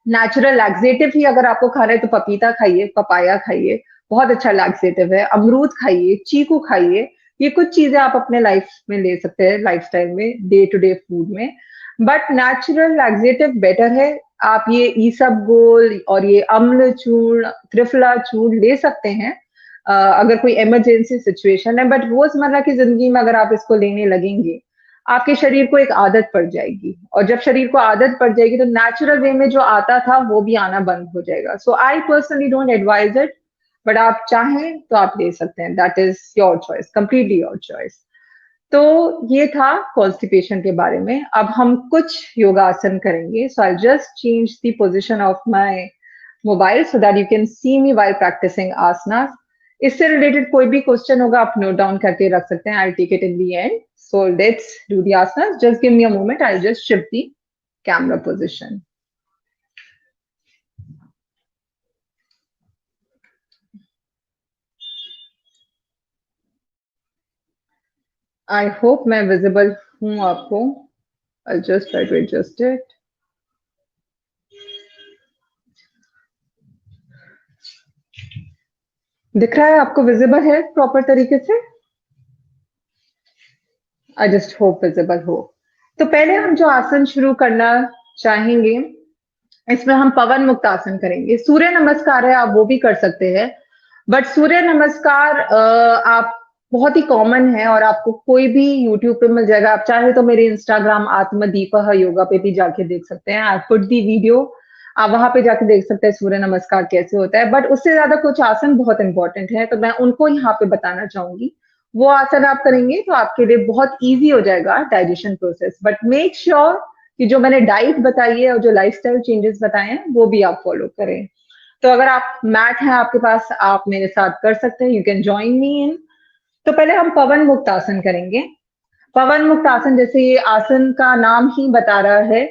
नेचुरल लैक्सेटिव ही अगर आपको खाना है तो पपीता खाइए, पपाया खाइए, बहुत अच्छा लैक्सेटिव है। अमरूद खाइए, चीकू खाइए। ये कुछ चीजें आप अपने लाइफ में ले सकते हैं, लाइफस्टाइल में, डे टू डे फूड में। बट नेचुरल लैक्सेटिव बेटर है। आप ये ईसबगोल और ये अम्ल चूर्ण, त्रिफला चूर्ण ले सकते हैं अगर कोई इमरजेंसी सिचुएशन है। बट रोजमर्रा की जिंदगी में अगर आप इसको लेने लगेंगे, आपके शरीर को एक आदत पड़ जाएगी, और जब शरीर को आदत पड़ जाएगी तो नेचुरल वे में जो आता था वो भी आना बंद हो जाएगा। So I personally don't advise it, but आप चाहें तो आप ले सकते हैं। That is your choice, completely your choice. तो ये था कॉन्स्टिपेशन के बारे में। अब हम कुछ योगासन करेंगे। So I just change the position of my mobile so that you can see me while practising asana. इससे रिलेटेड कोई भी क्वेश्चन होगा आप नोट डाउन करके रख सकते हैं। I take it in the end. So let's do the asanas. Just give me a moment. I'll just shift the camera position. I hope मैं visible हूँ आपको. I'll just try to adjust it. दिख रहा है आपको? Visible है proper तरीके से? आई जस्ट होप विजिबल हो। तो पहले हम जो आसन शुरू करना चाहेंगे, इसमें हम पवन मुक्त आसन करेंगे। सूर्य नमस्कार है, आप वो भी कर सकते हैं, बट सूर्य नमस्कार आप बहुत ही कॉमन है और आपको कोई भी यूट्यूब पे मिल जाएगा। आप चाहे तो मेरे इंस्टाग्राम आत्मदीप योगा पे भी जाके देख सकते हैं। आई पुट दी वीडियो, आप वहां पे जाके देख सकते हैं सूर्य नमस्कार कैसे होता है। बट उससे ज्यादा कुछ आसन बहुत इंपॉर्टेंट है, तो मैं उनको यहाँ पे बताना चाहूंगी। वो आसन आप करेंगे तो आपके लिए बहुत ईजी हो जाएगा digestion process. But make sure कि जो मैंने डाइट बताई है और जो लाइफस्टाइल चेंजेस बताए हैं वो भी आप फॉलो करें। तो अगर आप मैट है आपके पास, आप मेरे साथ कर सकते हैं। यू कैन ज्वाइन मी इन। तो पहले हम पवन मुक्त आसन करेंगे। पवन मुक्त आसन, जैसे ये आसन का नाम ही बता रहा है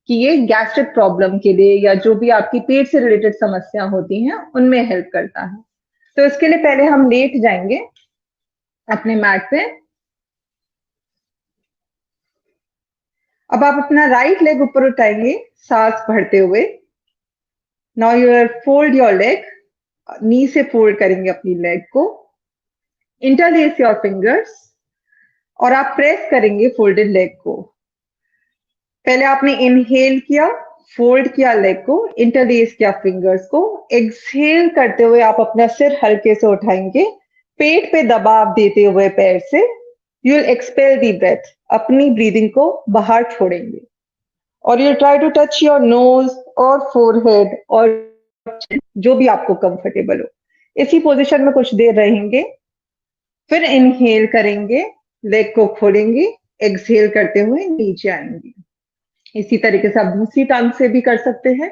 कि ये गैस्ट्रिक प्रॉब्लम के लिए या जो भी आपकी पेट से रिलेटेड समस्या होती हैं उनमें हेल्प करता है। तो इसके लिए पहले हम लेट जाएंगे अपने मैट पे। अब आप अपना राइट लेग ऊपर उठाएंगे सांस भरते हुए। Now you fold your leg, knee से फोल्ड करेंगे अपनी लेग को। इंटरलेस योर फिंगर्स और आप प्रेस करेंगे फोल्डेड लेग को। पहले आपने इनहेल किया, फोल्ड किया लेग को, इंटरलेस किया फिंगर्स को। एक्सहेल करते हुए आप अपना सिर हल्के से उठाएंगे, पेट पे दबाव देते हुए पैर से you will expel the breath, अपनी ब्रीदिंग को बाहर छोड़ेंगे। और you try to touch your nose और फोरहेड और जो भी आपको कंफर्टेबल हो। इसी पोजीशन में कुछ देर रहेंगे, फिर इनहेल करेंगे, लेग को खोलेंगे, एक्सहेल करते हुए नीचे आएंगे। इसी तरीके से आप दूसरी टांग से भी कर सकते हैं।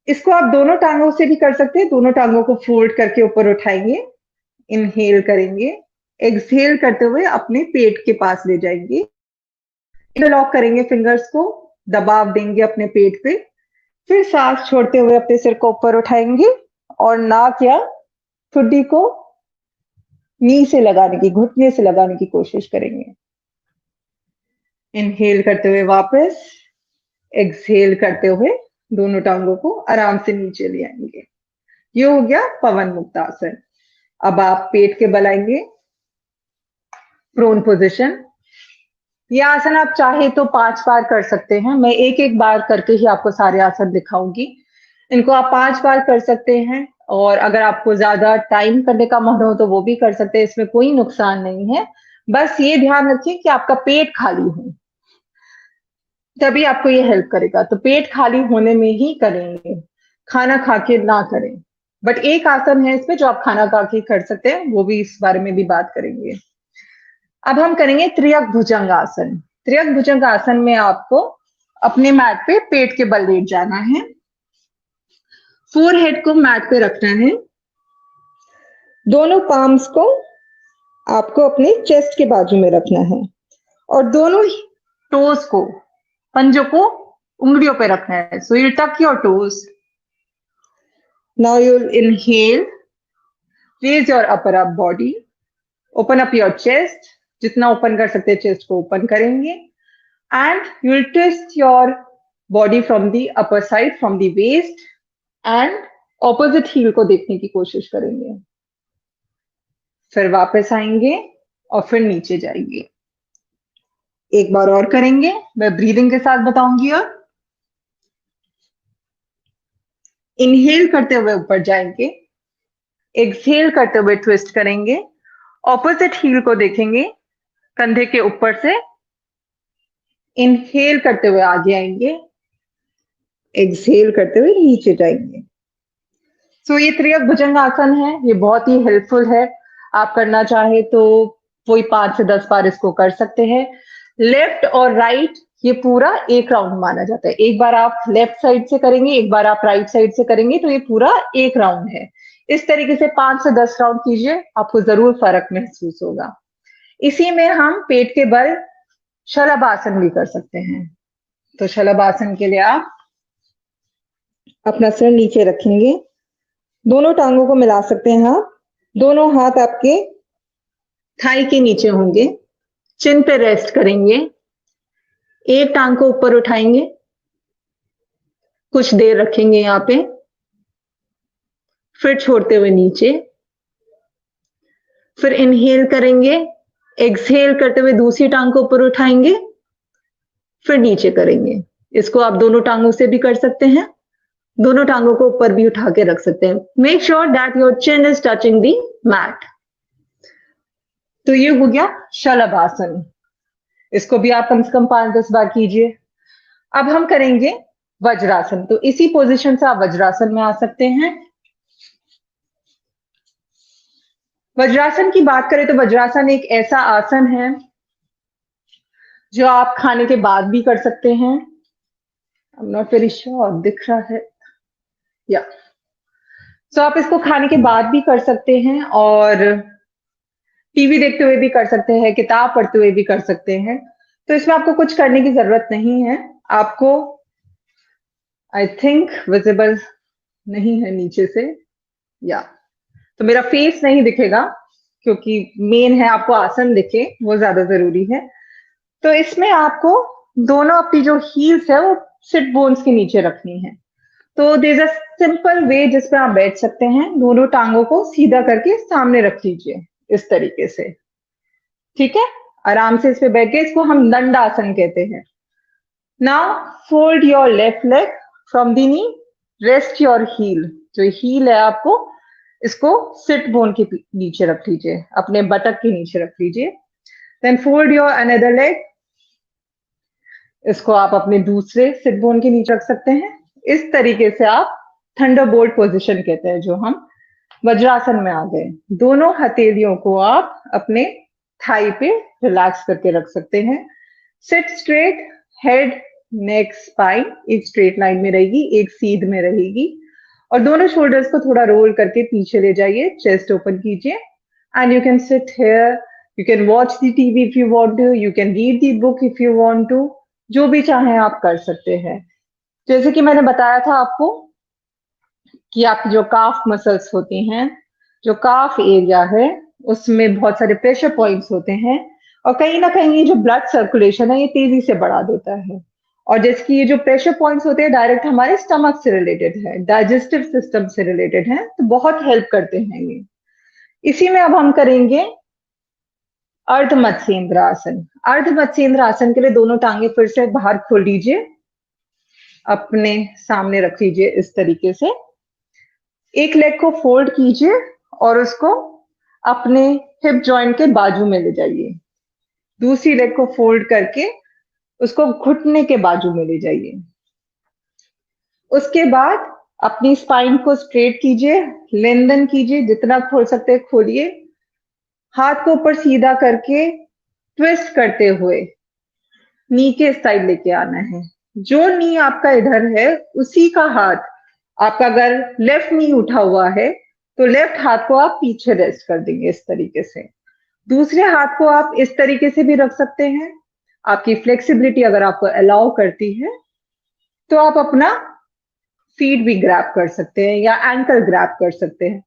इसको आप दोनों टांगों से भी कर सकते हैं, दोनों टांगों को फोल्ड करके ऊपर उठाएंगे, इनहेल करेंगे, एक्सहेल करते हुए अपने पेट के पास ले जाएंगे, इंटरलॉक करेंगे फिंगर्स को, दबाव देंगे अपने पेट पे, फिर सांस छोड़ते हुए अपने सिर को ऊपर उठाएंगे और नाक या ठुड्डी को नी से लगाने की, घुटने से लगाने की कोशिश करेंगे। इनहेल करते हुए वापस, एक्सहेल करते हुए दोनों टांगों को आराम से नीचे ले आएंगे। ये हो गया पवन मुक्तासन। अब आप पेट के बल आएंगे, प्रोन पोजिशन। ये आसन आप चाहे तो 5 बार कर सकते हैं, मैं एक एक बार करके ही आपको सारे आसन दिखाऊंगी। इनको आप 5 बार कर सकते हैं, और अगर आपको ज्यादा टाइम करने का मन हो तो वो भी कर सकते हैं, इसमें कोई नुकसान नहीं है। बस ये ध्यान रखिए कि आपका पेट खाली हो, तभी आपको ये हेल्प करेगा। तो पेट खाली होने में ही करेंगे, खाना खा के ना करें। बट एक आसन है इसमें जो आप खाना खा के कर सकते हैं, वो भी इस बारे में भी बात करेंगे। अब हम करेंगे त्रियक भुजंग आसन। त्रियक भुजंग आसन में आपको अपने मैट पे पेट के बल लेट जाना है, फोरहेड को मैट पे रखना है, दोनों पाम्स को आपको अपने चेस्ट के बाजू में रखना है, और दोनों टोज को, पंजों को उंगलियों पे रखना है। So you tuck your toes. Now you inhale, raise your upper up body, open up your chest, जितना ओपन कर सकते हैं चेस्ट को ओपन करेंगे, and you will twist your body from the upper side, from the waist, and opposite heel को देखने की कोशिश करेंगे। फिर वापस आएंगे और फिर नीचे जाएंगे। एक बार और करेंगे, मैं ब्रीदिंग के साथ बताऊंगी। और इनहेल करते हुए ऊपर जाएंगे, एक्सहेल करते हुए ट्विस्ट करेंगे, ऑपोजिट हील को देखेंगे कंधे के ऊपर से, इनहेल करते हुए आगे आएंगे, एक्सहेल करते हुए नीचे जाएंगे। सो ये त्रियक भुजंग आसन है, ये बहुत ही हेल्पफुल है। आप करना चाहे तो कोई 5 से 10 बार इसको कर सकते हैं। लेफ्ट और राइट ये पूरा एक राउंड माना जाता है। एक बार आप लेफ्ट साइड से करेंगे, एक बार आप राइट साइड से करेंगे, तो ये पूरा एक राउंड है। इस तरीके से 5 से 10 राउंड कीजिए, आपको जरूर फर्क महसूस होगा। इसी में हम पेट के बल शलभासन भी कर सकते हैं। तो शलभासन के लिए आप अपना सिर नीचे रखेंगे, दोनों टांगों को मिला सकते हैं आप, दोनों हाथ आपके थाई के नीचे होंगे, चिन पे रेस्ट करेंगे, एक टांग को ऊपर उठाएंगे, कुछ देर रखेंगे यहाँ पे, फिर छोड़ते हुए नीचे, फिर इनहेल करेंगे, एक्सहेल करते हुए दूसरी टांग को ऊपर उठाएंगे, फिर नीचे करेंगे। इसको आप दोनों टांगों से भी कर सकते हैं, दोनों टांगों को ऊपर भी उठा के रख सकते हैं। Make sure that your chin is touching the mat. तो ये हो गया शलभासन। इसको भी आप कम से कम 5-10 बार कीजिए। अब हम करेंगे वज्रासन। तो इसी पोजीशन से आप वज्रासन में आ सकते हैं। वज्रासन की बात करें तो वज्रासन एक ऐसा आसन है जो आप खाने के बाद भी कर सकते हैं। I am not very sure, दिख रहा है या सो आप इसको खाने के बाद भी कर सकते हैं, और टीवी देखते हुए भी कर सकते हैं, किताब पढ़ते हुए भी कर सकते हैं। तो इसमें आपको कुछ करने की जरूरत नहीं है। आपको आई थिंक विजिबल नहीं है नीचे से, या तो मेरा फेस नहीं दिखेगा, क्योंकि मेन है आपको आसन दिखे, वो ज्यादा जरूरी है। तो इसमें आपको दोनों अपनी जो हील्स है वो सिट बोन्स के नीचे रखनी है। तो there is a simple way जिसपे आप बैठ सकते हैं। दोनों टांगों को सीधा करके सामने रख लीजिए इस तरीके से, ठीक है। आराम से इस पे बैठ के, इसको हम दंडासन कहते हैं। Now fold your left leg from the knee, rest your heel. जो हील है आपको इसको सिट बोन के नीचे रख लीजिए, अपने बटक के नीचे रख लीजिए। Then fold your another leg, इसको आप अपने दूसरे सिट बोन के नीचे रख सकते हैं। इस तरीके से आप थंडरबोल्ट पोजीशन कहते हैं, जो हम वज्रासन में आ गए। दोनों हथेलियों को आप अपने थाई पे रिलैक्स करके रख सकते हैं। Seat straight, head neck spine एक स्ट्रेट लाइन में रहेगी, एक सीध में रहेगी, और दोनों शोल्डर्स को थोड़ा रोल करके पीछे ले जाइए, चेस्ट ओपन कीजिए, and you can sit here, you can watch the TV if you want to, you can read the book if you want to, जो भी चाहें आप कर सकते हैं। जैसे कि मैंने बताया था आपको कि आपकी जो काफ मसल्स होती हैं, जो काफ एरिया है, उसमें बहुत सारे प्रेशर पॉइंट्स होते हैं, और कहीं ना कहीं ये जो ब्लड सर्कुलेशन है ये तेजी से बढ़ा देता है। और जैसे कि ये जो प्रेशर पॉइंट्स होते हैं डायरेक्ट हमारे स्टमक से रिलेटेड है, डाइजेस्टिव सिस्टम से रिलेटेड है, तो बहुत हेल्प करते हैं ये। इसी में अब हम करेंगे अर्ध मत्स्येंद्र आसन। अर्ध मत्स्येंद्र आसन के लिए दोनों टांगे फिर से बाहर खोल लीजिए, अपने सामने रख लीजिए इस तरीके से, एक लेग को फोल्ड कीजिए और उसको अपने हिप जॉइंट के बाजू में ले जाइए, दूसरी लेग को फोल्ड करके उसको घुटने के बाजू में ले जाइए। उसके बाद अपनी स्पाइन को स्ट्रेट कीजिए, लेंदन कीजिए, जितना खोल सकते हैं खोलिए, हाथ को ऊपर सीधा करके ट्विस्ट करते हुए नी के साइड लेके आना है। जो नी आपका इधर है उसी का हाथ, आपका अगर लेफ्ट नी उठा हुआ है तो लेफ्ट हाथ को आप पीछे रेस्ट कर देंगे इस तरीके से। दूसरे हाथ को आप इस तरीके से भी रख सकते हैं, आपकी फ्लेक्सिबिलिटी अगर आपको अलाउ करती है तो आप अपना फीट भी ग्रैब कर सकते हैं या एंकल ग्रैब कर सकते हैं।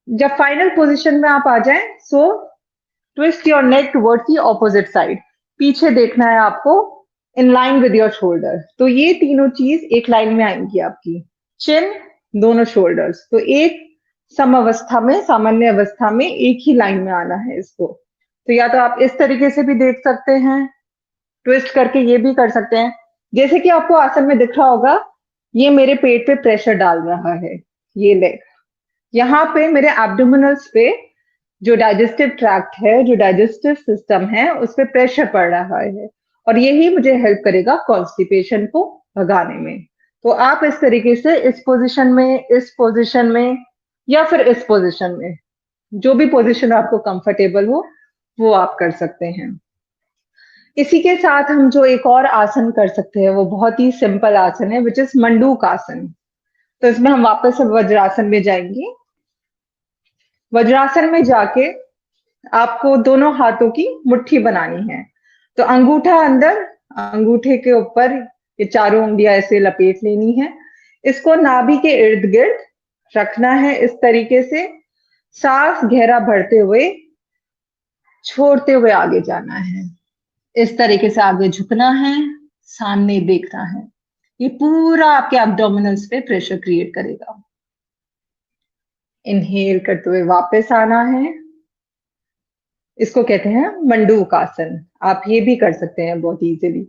जब फाइनल पोजीशन में आप आ जाएं, so twist your neck towards the opposite side, पीछे देखना है आपको, in line with your shoulder. तो ये तीनों चीज एक लाइन में आएंगी आपकी, चिन, दोनों शोल्डर्स, तो एक सम अवस्था में, सामान्य अवस्था में एक ही लाइन में आना है इसको। तो या तो आप इस तरीके से भी देख सकते हैं, ट्विस्ट करके ये भी कर सकते हैं। जैसे कि आपको आसन में दिख रहा होगा, ये मेरे पेट पे प्रेशर डाल रहा है, ये लेग, यहाँ पे मेरे एब्डोमिनल्स पे जो डाइजेस्टिव ट्रैक्ट है, जो डाइजेस्टिव सिस्टम है, उस पर प्रेशर पड़ रहा है, और यही मुझे हेल्प करेगा कॉन्स्टिपेशन को भगाने में। तो आप इस तरीके से इस पोजीशन में, इस पोजीशन में, या फिर इस पोजीशन में, जो भी पोजीशन आपको कंफर्टेबल हो वो आप कर सकते हैं। इसी के साथ हम जो एक और आसन कर सकते हैं वो बहुत ही सिंपल आसन है, विच इज मंडूक आसन। तो इसमें हम वापस वज्रासन में जाएंगे। वज्रासन में जाके आपको दोनों हाथों की मुट्ठी बनानी है। तो अंगूठा अंदर, अंगूठे के ऊपर ये चारों उंगलियां ऐसे लपेट लेनी है, इसको नाभि के इर्द गिर्द रखना है इस तरीके से, सांस गहरा भरते हुए छोड़ते हुए आगे जाना है, इस तरीके से आगे झुकना है, सामने देखना है। ये पूरा आपके एब्डोमिनल्स पे प्रेशर क्रिएट करेगा। इनहेल करते हुए वापस आना है, इसको कहते हैं मंडूक आसन। आप ये भी कर सकते हैं बहुत इजीली।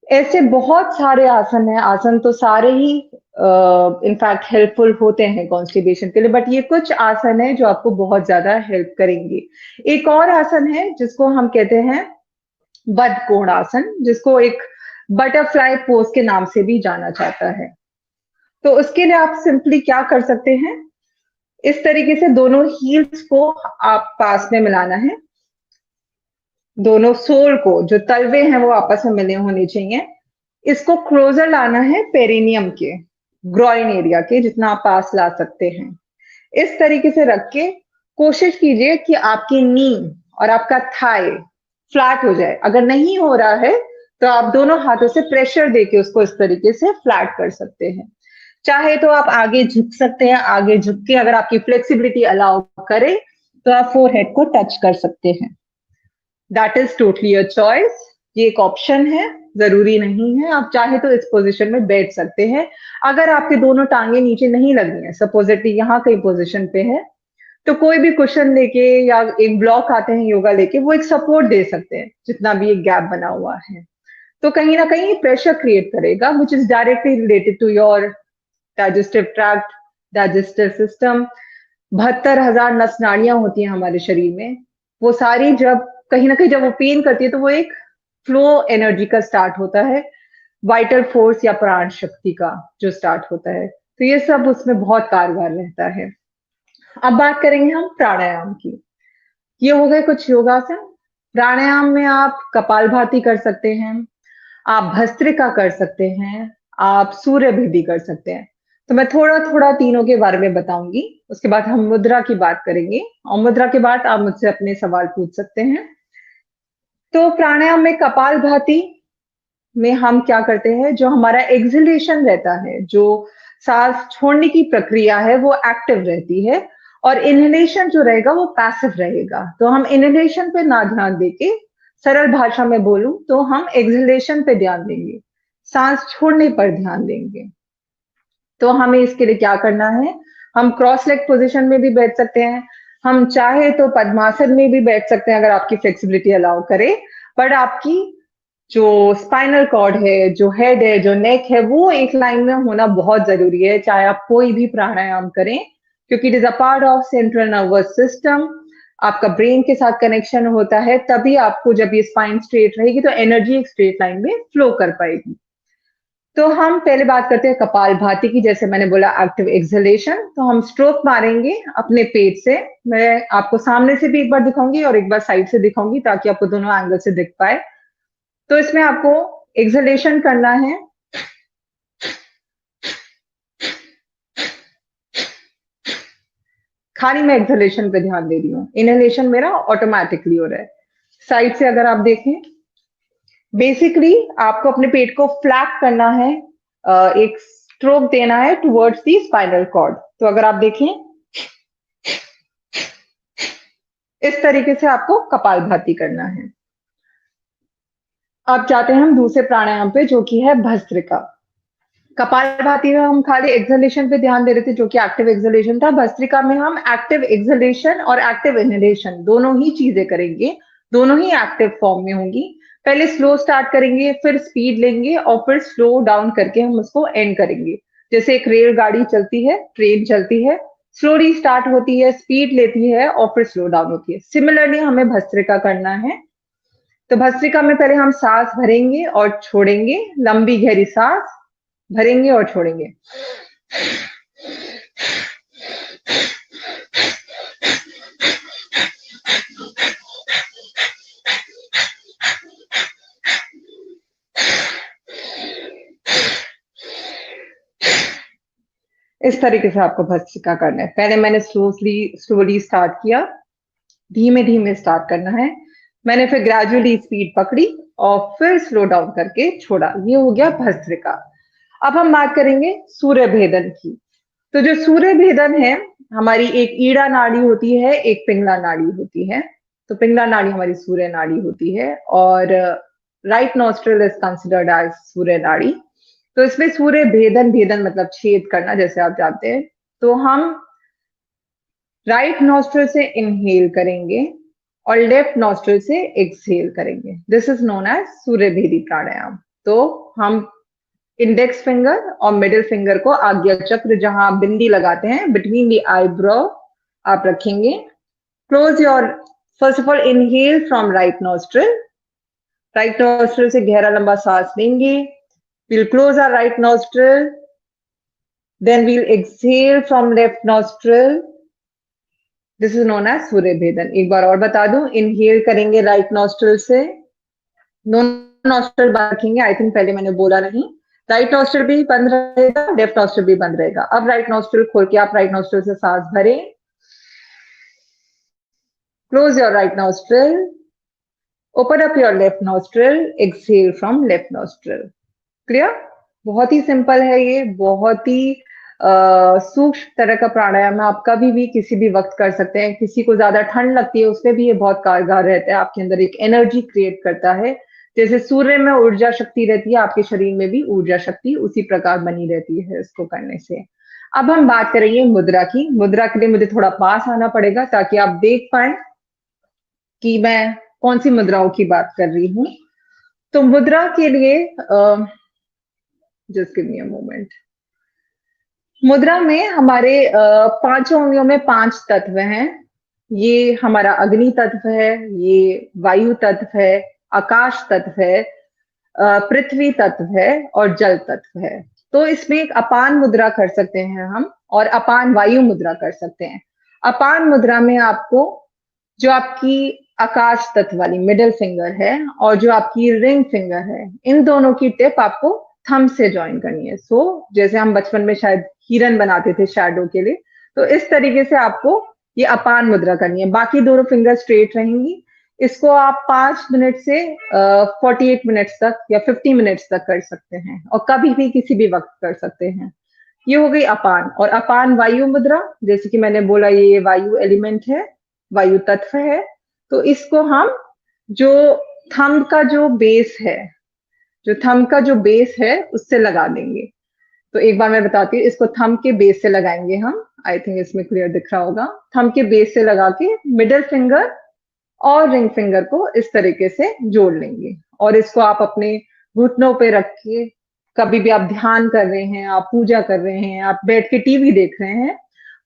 ऐसे बहुत सारे आसन हैं, आसन तो सारे ही इनफैक्ट हेल्पफुल होते हैं कॉन्स्टिपेशन के लिए, बट ये कुछ आसन है जो आपको बहुत ज्यादा हेल्प करेंगे। एक और आसन है जिसको हम कहते हैं बद्धकोण आसन, जिसको एक बटरफ्लाई पोज के नाम से भी जाना जाता है। तो उसके लिए आप सिंपली क्या कर सकते हैं, इस तरीके से दोनों हील्स को आप पास में मिलाना है, दोनों सोल को, जो तलवे हैं वो आपस में मिले होने चाहिए। इसको क्लोजर लाना है पेरिनियम के, ग्रॉइन एरिया के, जितना आप पास ला सकते हैं। इस तरीके से रख के कोशिश कीजिए कि आपकी नी और आपका थाई फ्लैट हो जाए। अगर नहीं हो रहा है तो आप दोनों हाथों से प्रेशर देके उसको इस तरीके से फ्लैट कर सकते हैं। चाहे तो आप आगे झुक सकते हैं, आगे झुक के अगर आपकी फ्लेक्सिबिलिटी अलाउ करे तो आप फोरहेड को टच कर सकते हैं। That is totally a choice, ये एक ऑप्शन है, जरूरी नहीं है। आप चाहे तो इस पोजीशन में बैठ सकते हैं। अगर आपके दोनों टांगे नीचे नहीं लग रही है, सपोजिटली यहाँ कहीं पोजीशन पे है, तो कोई भी कुशन लेके या एक ब्लॉक आते हैं योगा लेके, वो एक सपोर्ट दे सकते हैं, जितना भी एक गैप बना हुआ है। तो कहीं ना कहीं प्रेशर क्रिएट करेगा, which is directly related to your digestive tract, digestive system. 72,000 नस नाड़ियां होती हैं हमारे शरीर में, वो सारी जब कहीं ना कहीं जब वो पेन करती है तो वो एक फ्लो एनर्जी का स्टार्ट होता है, वाइटल फोर्स या प्राण शक्ति का जो स्टार्ट होता है। तो ये सब उसमें बहुत कारगर रहता है। अब बात करेंगे हम प्राणायाम की। ये हो गए कुछ योगासन। प्राणायाम में आप कपालभाति कर सकते हैं, आप भस्त्रिका कर सकते हैं, आप सूर्य भेदी कर सकते हैं। तो मैं थोड़ा-थोड़ा तीनों के बारे में बताऊँगी, उसके बाद हम मुद्रा की बात करेंगे और मुद्रा के बाद आप मुझसे अपने सवाल पूछ सकते हैं। तो प्राणायाम में कपालभाति में हम क्या करते हैं, जो हमारा एक्सहेलेशन रहता है, जो सांस छोड़ने की प्रक्रिया है, वो एक्टिव रहती है और इनहेलेशन जो रहेगा वो पैसिव रहेगा। तो हम इनहेलेशन पे ना ध्यान देके सरल भाषा में बोलूं तो हम एक्सहेलेशन पे ध्यान देंगे, सांस छोड़ने पर ध्यान देंगे। तो हमें इसके लिए क्या करना है, हम क्रॉस लेग पोजीशन में भी बैठ सकते हैं, हम चाहे तो पद्मासन में भी बैठ सकते हैं अगर आपकी फ्लेक्सिबिलिटी अलाउ करे, बट आपकी जो स्पाइनल कॉर्ड है, जो हेड है, जो नेक है, वो एक लाइन में होना बहुत जरूरी है, चाहे आप कोई भी प्राणायाम करें, क्योंकि it is a part of central nervous system. आपका ब्रेन के साथ कनेक्शन होता है, तभी आपको जब ये स्पाइन स्ट्रेट रहेगी तो एनर्जी एक स्ट्रेट लाइन में फ्लो कर पाएगी। तो हम पहले बात करते हैं कपालभाति की, जैसे मैंने बोला एक्टिव एक्सहेलेशन। तो हम स्ट्रोक मारेंगे अपने पेट से। मैं आपको सामने से भी एक बार दिखाऊंगी और एक बार साइड से दिखाऊंगी ताकि आपको दोनों एंगल से दिख पाए। तो इसमें आपको एक्सहेलेशन करना है, खाली मैं एक्सहेलेशन पे ध्यान दे रही हूँ, इनहेलेशन मेरा ऑटोमेटिकली हो रहा है। साइड से अगर आप देखें, बेसिकली आपको अपने पेट को फ्लैट करना है, एक स्ट्रोक देना है टुवर्ड्स दी स्पाइनल कॉर्ड। तो अगर आप देखें, इस तरीके से आपको कपालभाति करना है। अब जाते हैं हम दूसरे प्राणायाम पे, जो कि है भस्त्रिका। कपालभाति में हम खाली एक्सहेलेशन पे ध्यान दे रहे थे, जो कि एक्टिव एक्सहेलेशन था। भस्त्रिका में हम एक्टिव एक्सहेलेशन और एक्टिव इनहेलेशन दोनों ही चीजें करेंगे, दोनों ही एक्टिव फॉर्म में होंगी। पहले स्लो स्टार्ट करेंगे, फिर स्पीड लेंगे और फिर स्लो डाउन करके हम उसको एंड करेंगे। जैसे एक रेलगाड़ी चलती है, ट्रेन चलती है, स्लोली स्टार्ट होती है, स्पीड लेती है और फिर स्लो डाउन होती है। सिमिलरली हमें भस्त्रिका करना है। तो भस्त्रिका में पहले हम सांस भरेंगे और छोड़ेंगे, लंबी गहरी सांस भरेंगे और छोड़ेंगे। इस तरीके से आपको भस्त्रिका करना है। पहले मैंने स्लोली स्टार्ट किया, धीमे धीमे स्टार्ट करना है। मैंने फिर ग्रेजुअली स्पीड पकड़ी और फिर स्लो डाउन करके छोड़ा। ये हो गया भस्त्रिका। अब हम बात करेंगे सूर्य भेदन की। तो जो सूर्य भेदन है, हमारी एक ईड़ा नाड़ी होती है, एक पिंगला नाड़ी होती है। तो पिंगला नाड़ी हमारी सूर्य नाड़ी होती है और right nostril is considered as surya nadi. तो इसमें सूर्य भेदन, भेदन मतलब छेद करना, जैसे आप जानते हैं। तो हम राइट नॉस्ट्रल से इनहेल करेंगे और लेफ्ट नॉस्ट्रल से एक्सहेल करेंगे। दिस इज नोन एज सूर्य भेदी प्राणायाम। तो हम इंडेक्स फिंगर और मिडिल फिंगर को आज्ञा चक्र, जहां आप बिंदी लगाते हैं, बिटवीन द आईब्रो आप रखेंगे। Close your, first of all inhale from right nostril. Right nostril से गहरा लंबा सांस लेंगे। Will close our right nostril, then will exhale from left nostril. This is known as surya bhedan. एक बार और बता दूं, इनहेल करेंगे राइट नॉस्ट्रल से, दोनों नॉस्ट्रल बंद रखेंगे। आई थिंक पहले मैंने बोला नहीं, राइट नॉस्ट्रल भी बंद रहेगा, लेफ्ट नॉस्ट्रल भी बंद रहेगा। अब राइट नॉस्ट्रल खोल के आप राइट नॉस्ट्रल से सांस भरें। Close your right nostril, open up your left nostril, exhale from left nostril. Clear? बहुत ही सिंपल है ये, बहुत ही सूक्ष्म तरह का प्राणायाम है। आप कभी भी किसी भी वक्त कर सकते हैं। किसी को ज्यादा ठंड लगती है, उसमें भी ये बहुत कारगर रहता है, आपके अंदर एक एनर्जी क्रिएट करता है। जैसे सूर्य में ऊर्जा शक्ति रहती है, आपके शरीर में भी ऊर्जा शक्ति उसी प्रकार बनी रहती है इसको करने से। अब हम बात करेंगे मुद्रा की। मुद्रा के लिए मुझे थोड़ा पास आना पड़ेगा ताकि आप देख पाए कि मैं कौन सी मुद्राओं की बात कर रही हूँ। तो मुद्रा के लिए just give me a moment. मुद्रा में हमारे पांचों अंगों में 5 तत्व हैं। ये हमारा अग्नि तत्व है, ये वायु तत्व है, आकाश तत्व है, पृथ्वी तत्व है और जल तत्व है। तो इसमें एक अपान मुद्रा कर सकते हैं हम और अपान वायु मुद्रा कर सकते हैं। अपान मुद्रा में आपको जो आपकी आकाश तत्व वाली मिडिल फिंगर है और जो आपकी रिंग फिंगर है, इन दोनों की टिप आपको थंब से ज्वाइन करनी है। सो जैसे हम बचपन में शायद हिरन बनाते थे शैडो के लिए, तो इस तरीके से आपको ये अपान मुद्रा करनी है। बाकी दोनों फिंगर स्ट्रेट रहेंगी। इसको आप 5 मिनट से 48 मिनट्स तक या 50 मिनट्स तक कर सकते हैं और कभी भी किसी भी वक्त कर सकते हैं। ये हो गई अपान। और अपान वायु मुद्रा, जैसे कि मैंने बोला ये वायु एलिमेंट है, वायु तत्व है। तो इसको हम जो थंब का जो बेस है, जो थंब का जो बेस है उससे लगा देंगे। तो एक बार मैं बताती हूँ, इसको थंब के बेस से लगाएंगे हम। आई थिंक इसमें क्लियर दिख रहा होगा। थंब के बेस से लगा के मिडिल फिंगर और रिंग फिंगर को इस तरीके से जोड़ लेंगे और इसको आप अपने घुटनों पे रखिए। कभी भी आप ध्यान कर रहे हैं, आप पूजा कर रहे हैं, आप बैठ के टीवी देख रहे हैं,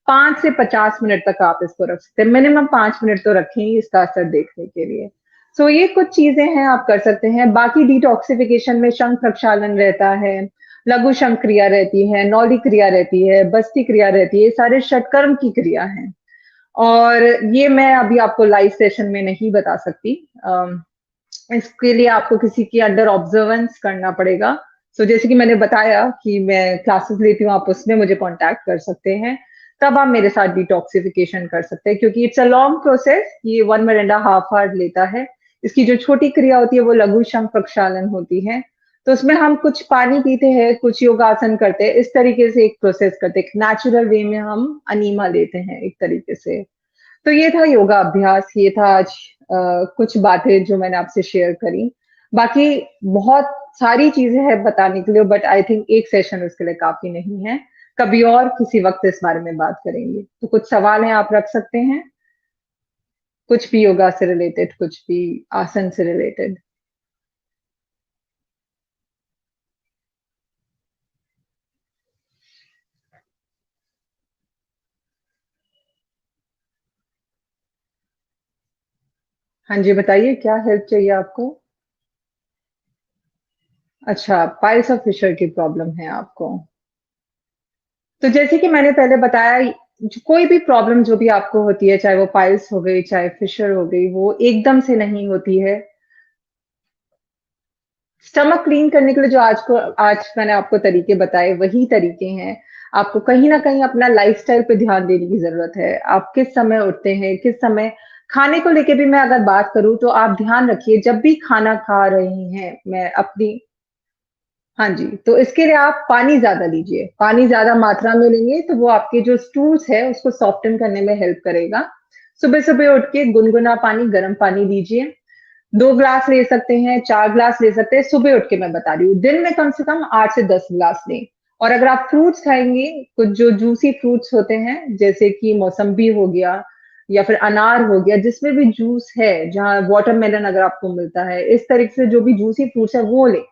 5 से 50 मिनट तक आप इसको रख सकते हैं। मिनिमम 5 मिनट तो रखें ही इसका असर देखने के लिए। सो ये कुछ चीजें हैं आप कर सकते हैं। बाकी डिटॉक्सिफिकेशन में शंख प्रक्षालन रहता है, लघु शंख क्रिया रहती है, नौली क्रिया रहती है, बस्ती क्रिया रहती है। ये सारे षटकर्म की क्रिया हैं और ये मैं अभी आपको लाइव सेशन में नहीं बता सकती। इसके लिए आपको किसी के अंडर ऑब्जर्वेंस करना पड़ेगा। सो जैसे कि मैंने बताया कि मैं क्लासेस लेती हूँ, आप उसमें मुझे कांटेक्ट कर सकते हैं, तब आप मेरे साथ डिटॉक्सिफिकेशन कर सकते हैं, क्योंकि इट्स अ लॉन्ग प्रोसेस। ये 1.5 लेता है। इसकी जो छोटी क्रिया होती है वो लघु शंख प्रक्षालन होती है। तो उसमें हम कुछ पानी पीते हैं, कुछ योगासन करते हैं, इस तरीके से एक प्रोसेस करते हैं। नेचुरल वे में हम अनीमा लेते हैं एक तरीके से। तो ये था योगा अभ्यास। ये था आज कुछ बातें जो मैंने आपसे शेयर करी। बाकी बहुत सारी चीजें हैं बताने के लिए, बट आई थिंक एक सेशन उसके लिए काफी नहीं है। कभी और किसी वक्त इस बारे में बात करेंगे। तो कुछ सवाल हैं, आप रख सकते हैं, कुछ भी योगा से रिलेटेड, कुछ भी आसन से रिलेटेड। हाँ जी, बताइए क्या हेल्प चाहिए आपको। अच्छा, पाइल्स ऑफ फिशर की प्रॉब्लम है आपको। तो जैसे कि मैंने पहले बताया, कोई भी प्रॉब्लम जो भी आपको होती है, चाहे वो पाइल्स हो गई, चाहे फिशर हो गई, वो एकदम से नहीं होती है। स्टमक क्लीन करने के लिए जो आज मैंने आपको तरीके बताए, वही तरीके हैं। आपको कहीं ना कहीं अपना लाइफस्टाइल पे ध्यान देने की जरूरत है। आप किस समय उठते हैं, किस समय खाने को लेके भी मैं अगर बात करूं, तो आप ध्यान रखिए जब भी खाना खा रहे हैं, मैं अपनी, हाँ जी, तो इसके लिए आप पानी ज्यादा लीजिए। पानी ज्यादा मात्रा में लेंगे तो वो आपके जो स्टूल्स है उसको सॉफ्टन करने में हेल्प करेगा। सुबह सुबह उठ के गुनगुना पानी, गर्म पानी लीजिए। 2 ग्लास ले सकते हैं, 4 ग्लास ले सकते हैं। सुबह उठ के मैं बता रही हूँ, दिन में कम से कम 8 से 10 ग्लास लें। और अगर आप फ्रूट्स खाएंगे, कुछ जो जूसी फ्रूट्स होते हैं, जैसे कि मौसम्बी हो गया या फिर अनार हो गया, जिसमें भी जूस है, जहाँ वाटरमेलन अगर आपको मिलता है, इस तरीके से जो भी जूसी फ्रूट्स है वो लें।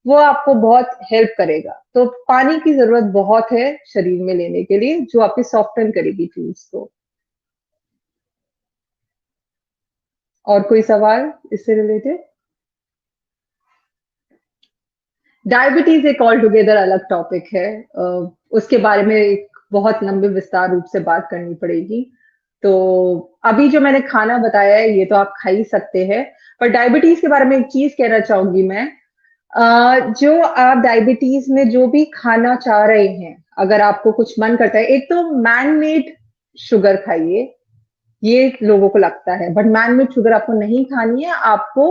वो आपको बहुत हेल्प करेगा। तो पानी की जरूरत बहुत है शरीर में लेने के लिए, जो आपकी सॉफ्टन करेगी फ्रूट्स को। और कोई सवाल इससे रिलेटेड। डायबिटीज एक ऑल टुगेदर अलग टॉपिक है। उसके बारे में एक बहुत लंबे विस्तार रूप से बात करनी पड़ेगी। तो अभी जो मैंने खाना बताया है ये तो आप खा ही सकते हैं। पर डायबिटीज के बारे में एक चीज कहना चाहूंगी मैं। जो आप डायबिटीज में जो भी खाना चाह रहे हैं, अगर आपको कुछ मन करता है, एक तो मैन मेड शुगर खाइए, ये लोगों को लगता है, बट मैन मेड शुगर आपको नहीं खानी है। आपको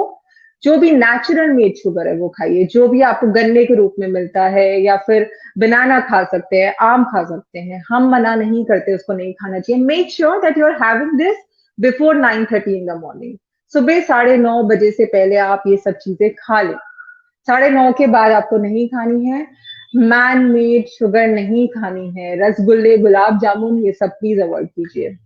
जो भी नेचुरल मेड शुगर है वो खाइए, जो भी आपको गन्ने के रूप में मिलता है, या फिर बनाना खा सकते हैं, आम खा सकते हैं। हम मना नहीं करते उसको नहीं खाना चाहिए। Make sure that you are having this before 9:30 in the morning. सुबह 9:30 बजे से पहले आप ये सब चीजें खा लें। 9:30 के बाद आपको नहीं खानी है। मैन मेड शुगर नहीं खानी है। रसगुल्ले, गुलाब जामुन, ये सब प्लीज अवॉइड कीजिए।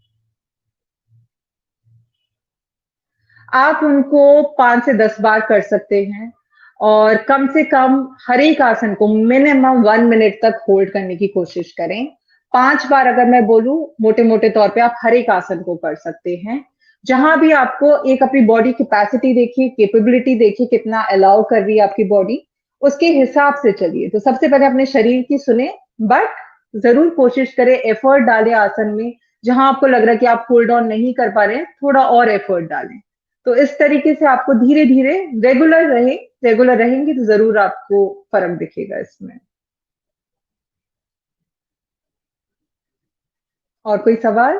आप उनको 5 से 10 बार कर सकते हैं और कम से कम हर एक आसन को मिनिमम 1 मिनट तक होल्ड करने की कोशिश करें। 5 बार अगर मैं बोलूं, मोटे मोटे तौर पे आप हर एक आसन को कर सकते हैं। जहां भी आपको एक अपनी बॉडी कैपेसिटी देखिए, कैपेबिलिटी देखिए, कितना अलाउ कर रही है आपकी बॉडी, उसके हिसाब से चलिए। तो सबसे पहले अपने शरीर की सुने, बट जरूर कोशिश करें, एफर्ट डालें आसन में। जहां आपको लग रहा है कि आप होल्ड ऑन नहीं कर पा रहे हैं, थोड़ा और एफर्ट डालें। तो इस तरीके से आपको धीरे-धीरे रेगुलर रहेंगे तो ज़रूर आपको फ़र्क दिखेगा इसमें। और कोई सवाल?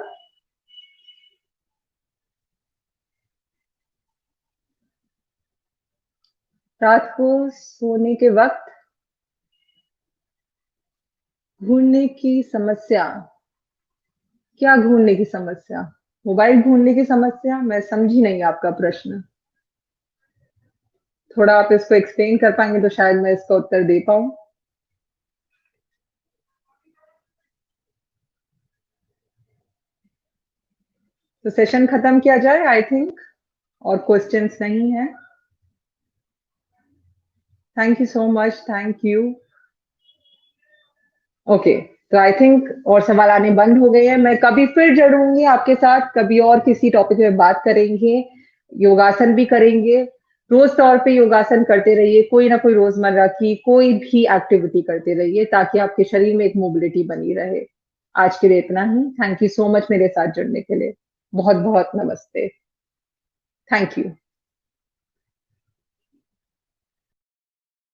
रात को सोने के वक़्त ढूँढने की समस्या, क्या ढूँढने की समस्या? मोबाइल ढूँढने की समस्या? मैं समझी नहीं आपका प्रश्न। थोड़ा आप इसको एक्सप्लेन कर पाएँगे तो शायद मैं इसका उत्तर दे पाऊँ। तो सेशन खत्म किया जाए आई थिंक, और क्वेश्चंस नहीं है। Thank you so much, thank you. Okay, तो आई थिंक और सवाल आने बंद हो गए हैं। मैं कभी फिर जुड़ूंगी आपके साथ, कभी और किसी टॉपिक में बात करेंगे, योगासन भी करेंगे। रोज तौर पे योगासन करते रहिए, कोई ना कोई रोजमर्रा की कोई भी एक्टिविटी करते रहिए ताकि आपके शरीर में एक मोबिलिटी बनी रहे। आज के लिए इतना ही। थैंक यू सो मच मेरे साथ जुड़ने के लिए। बहुत बहुत नमस्ते। Thank you.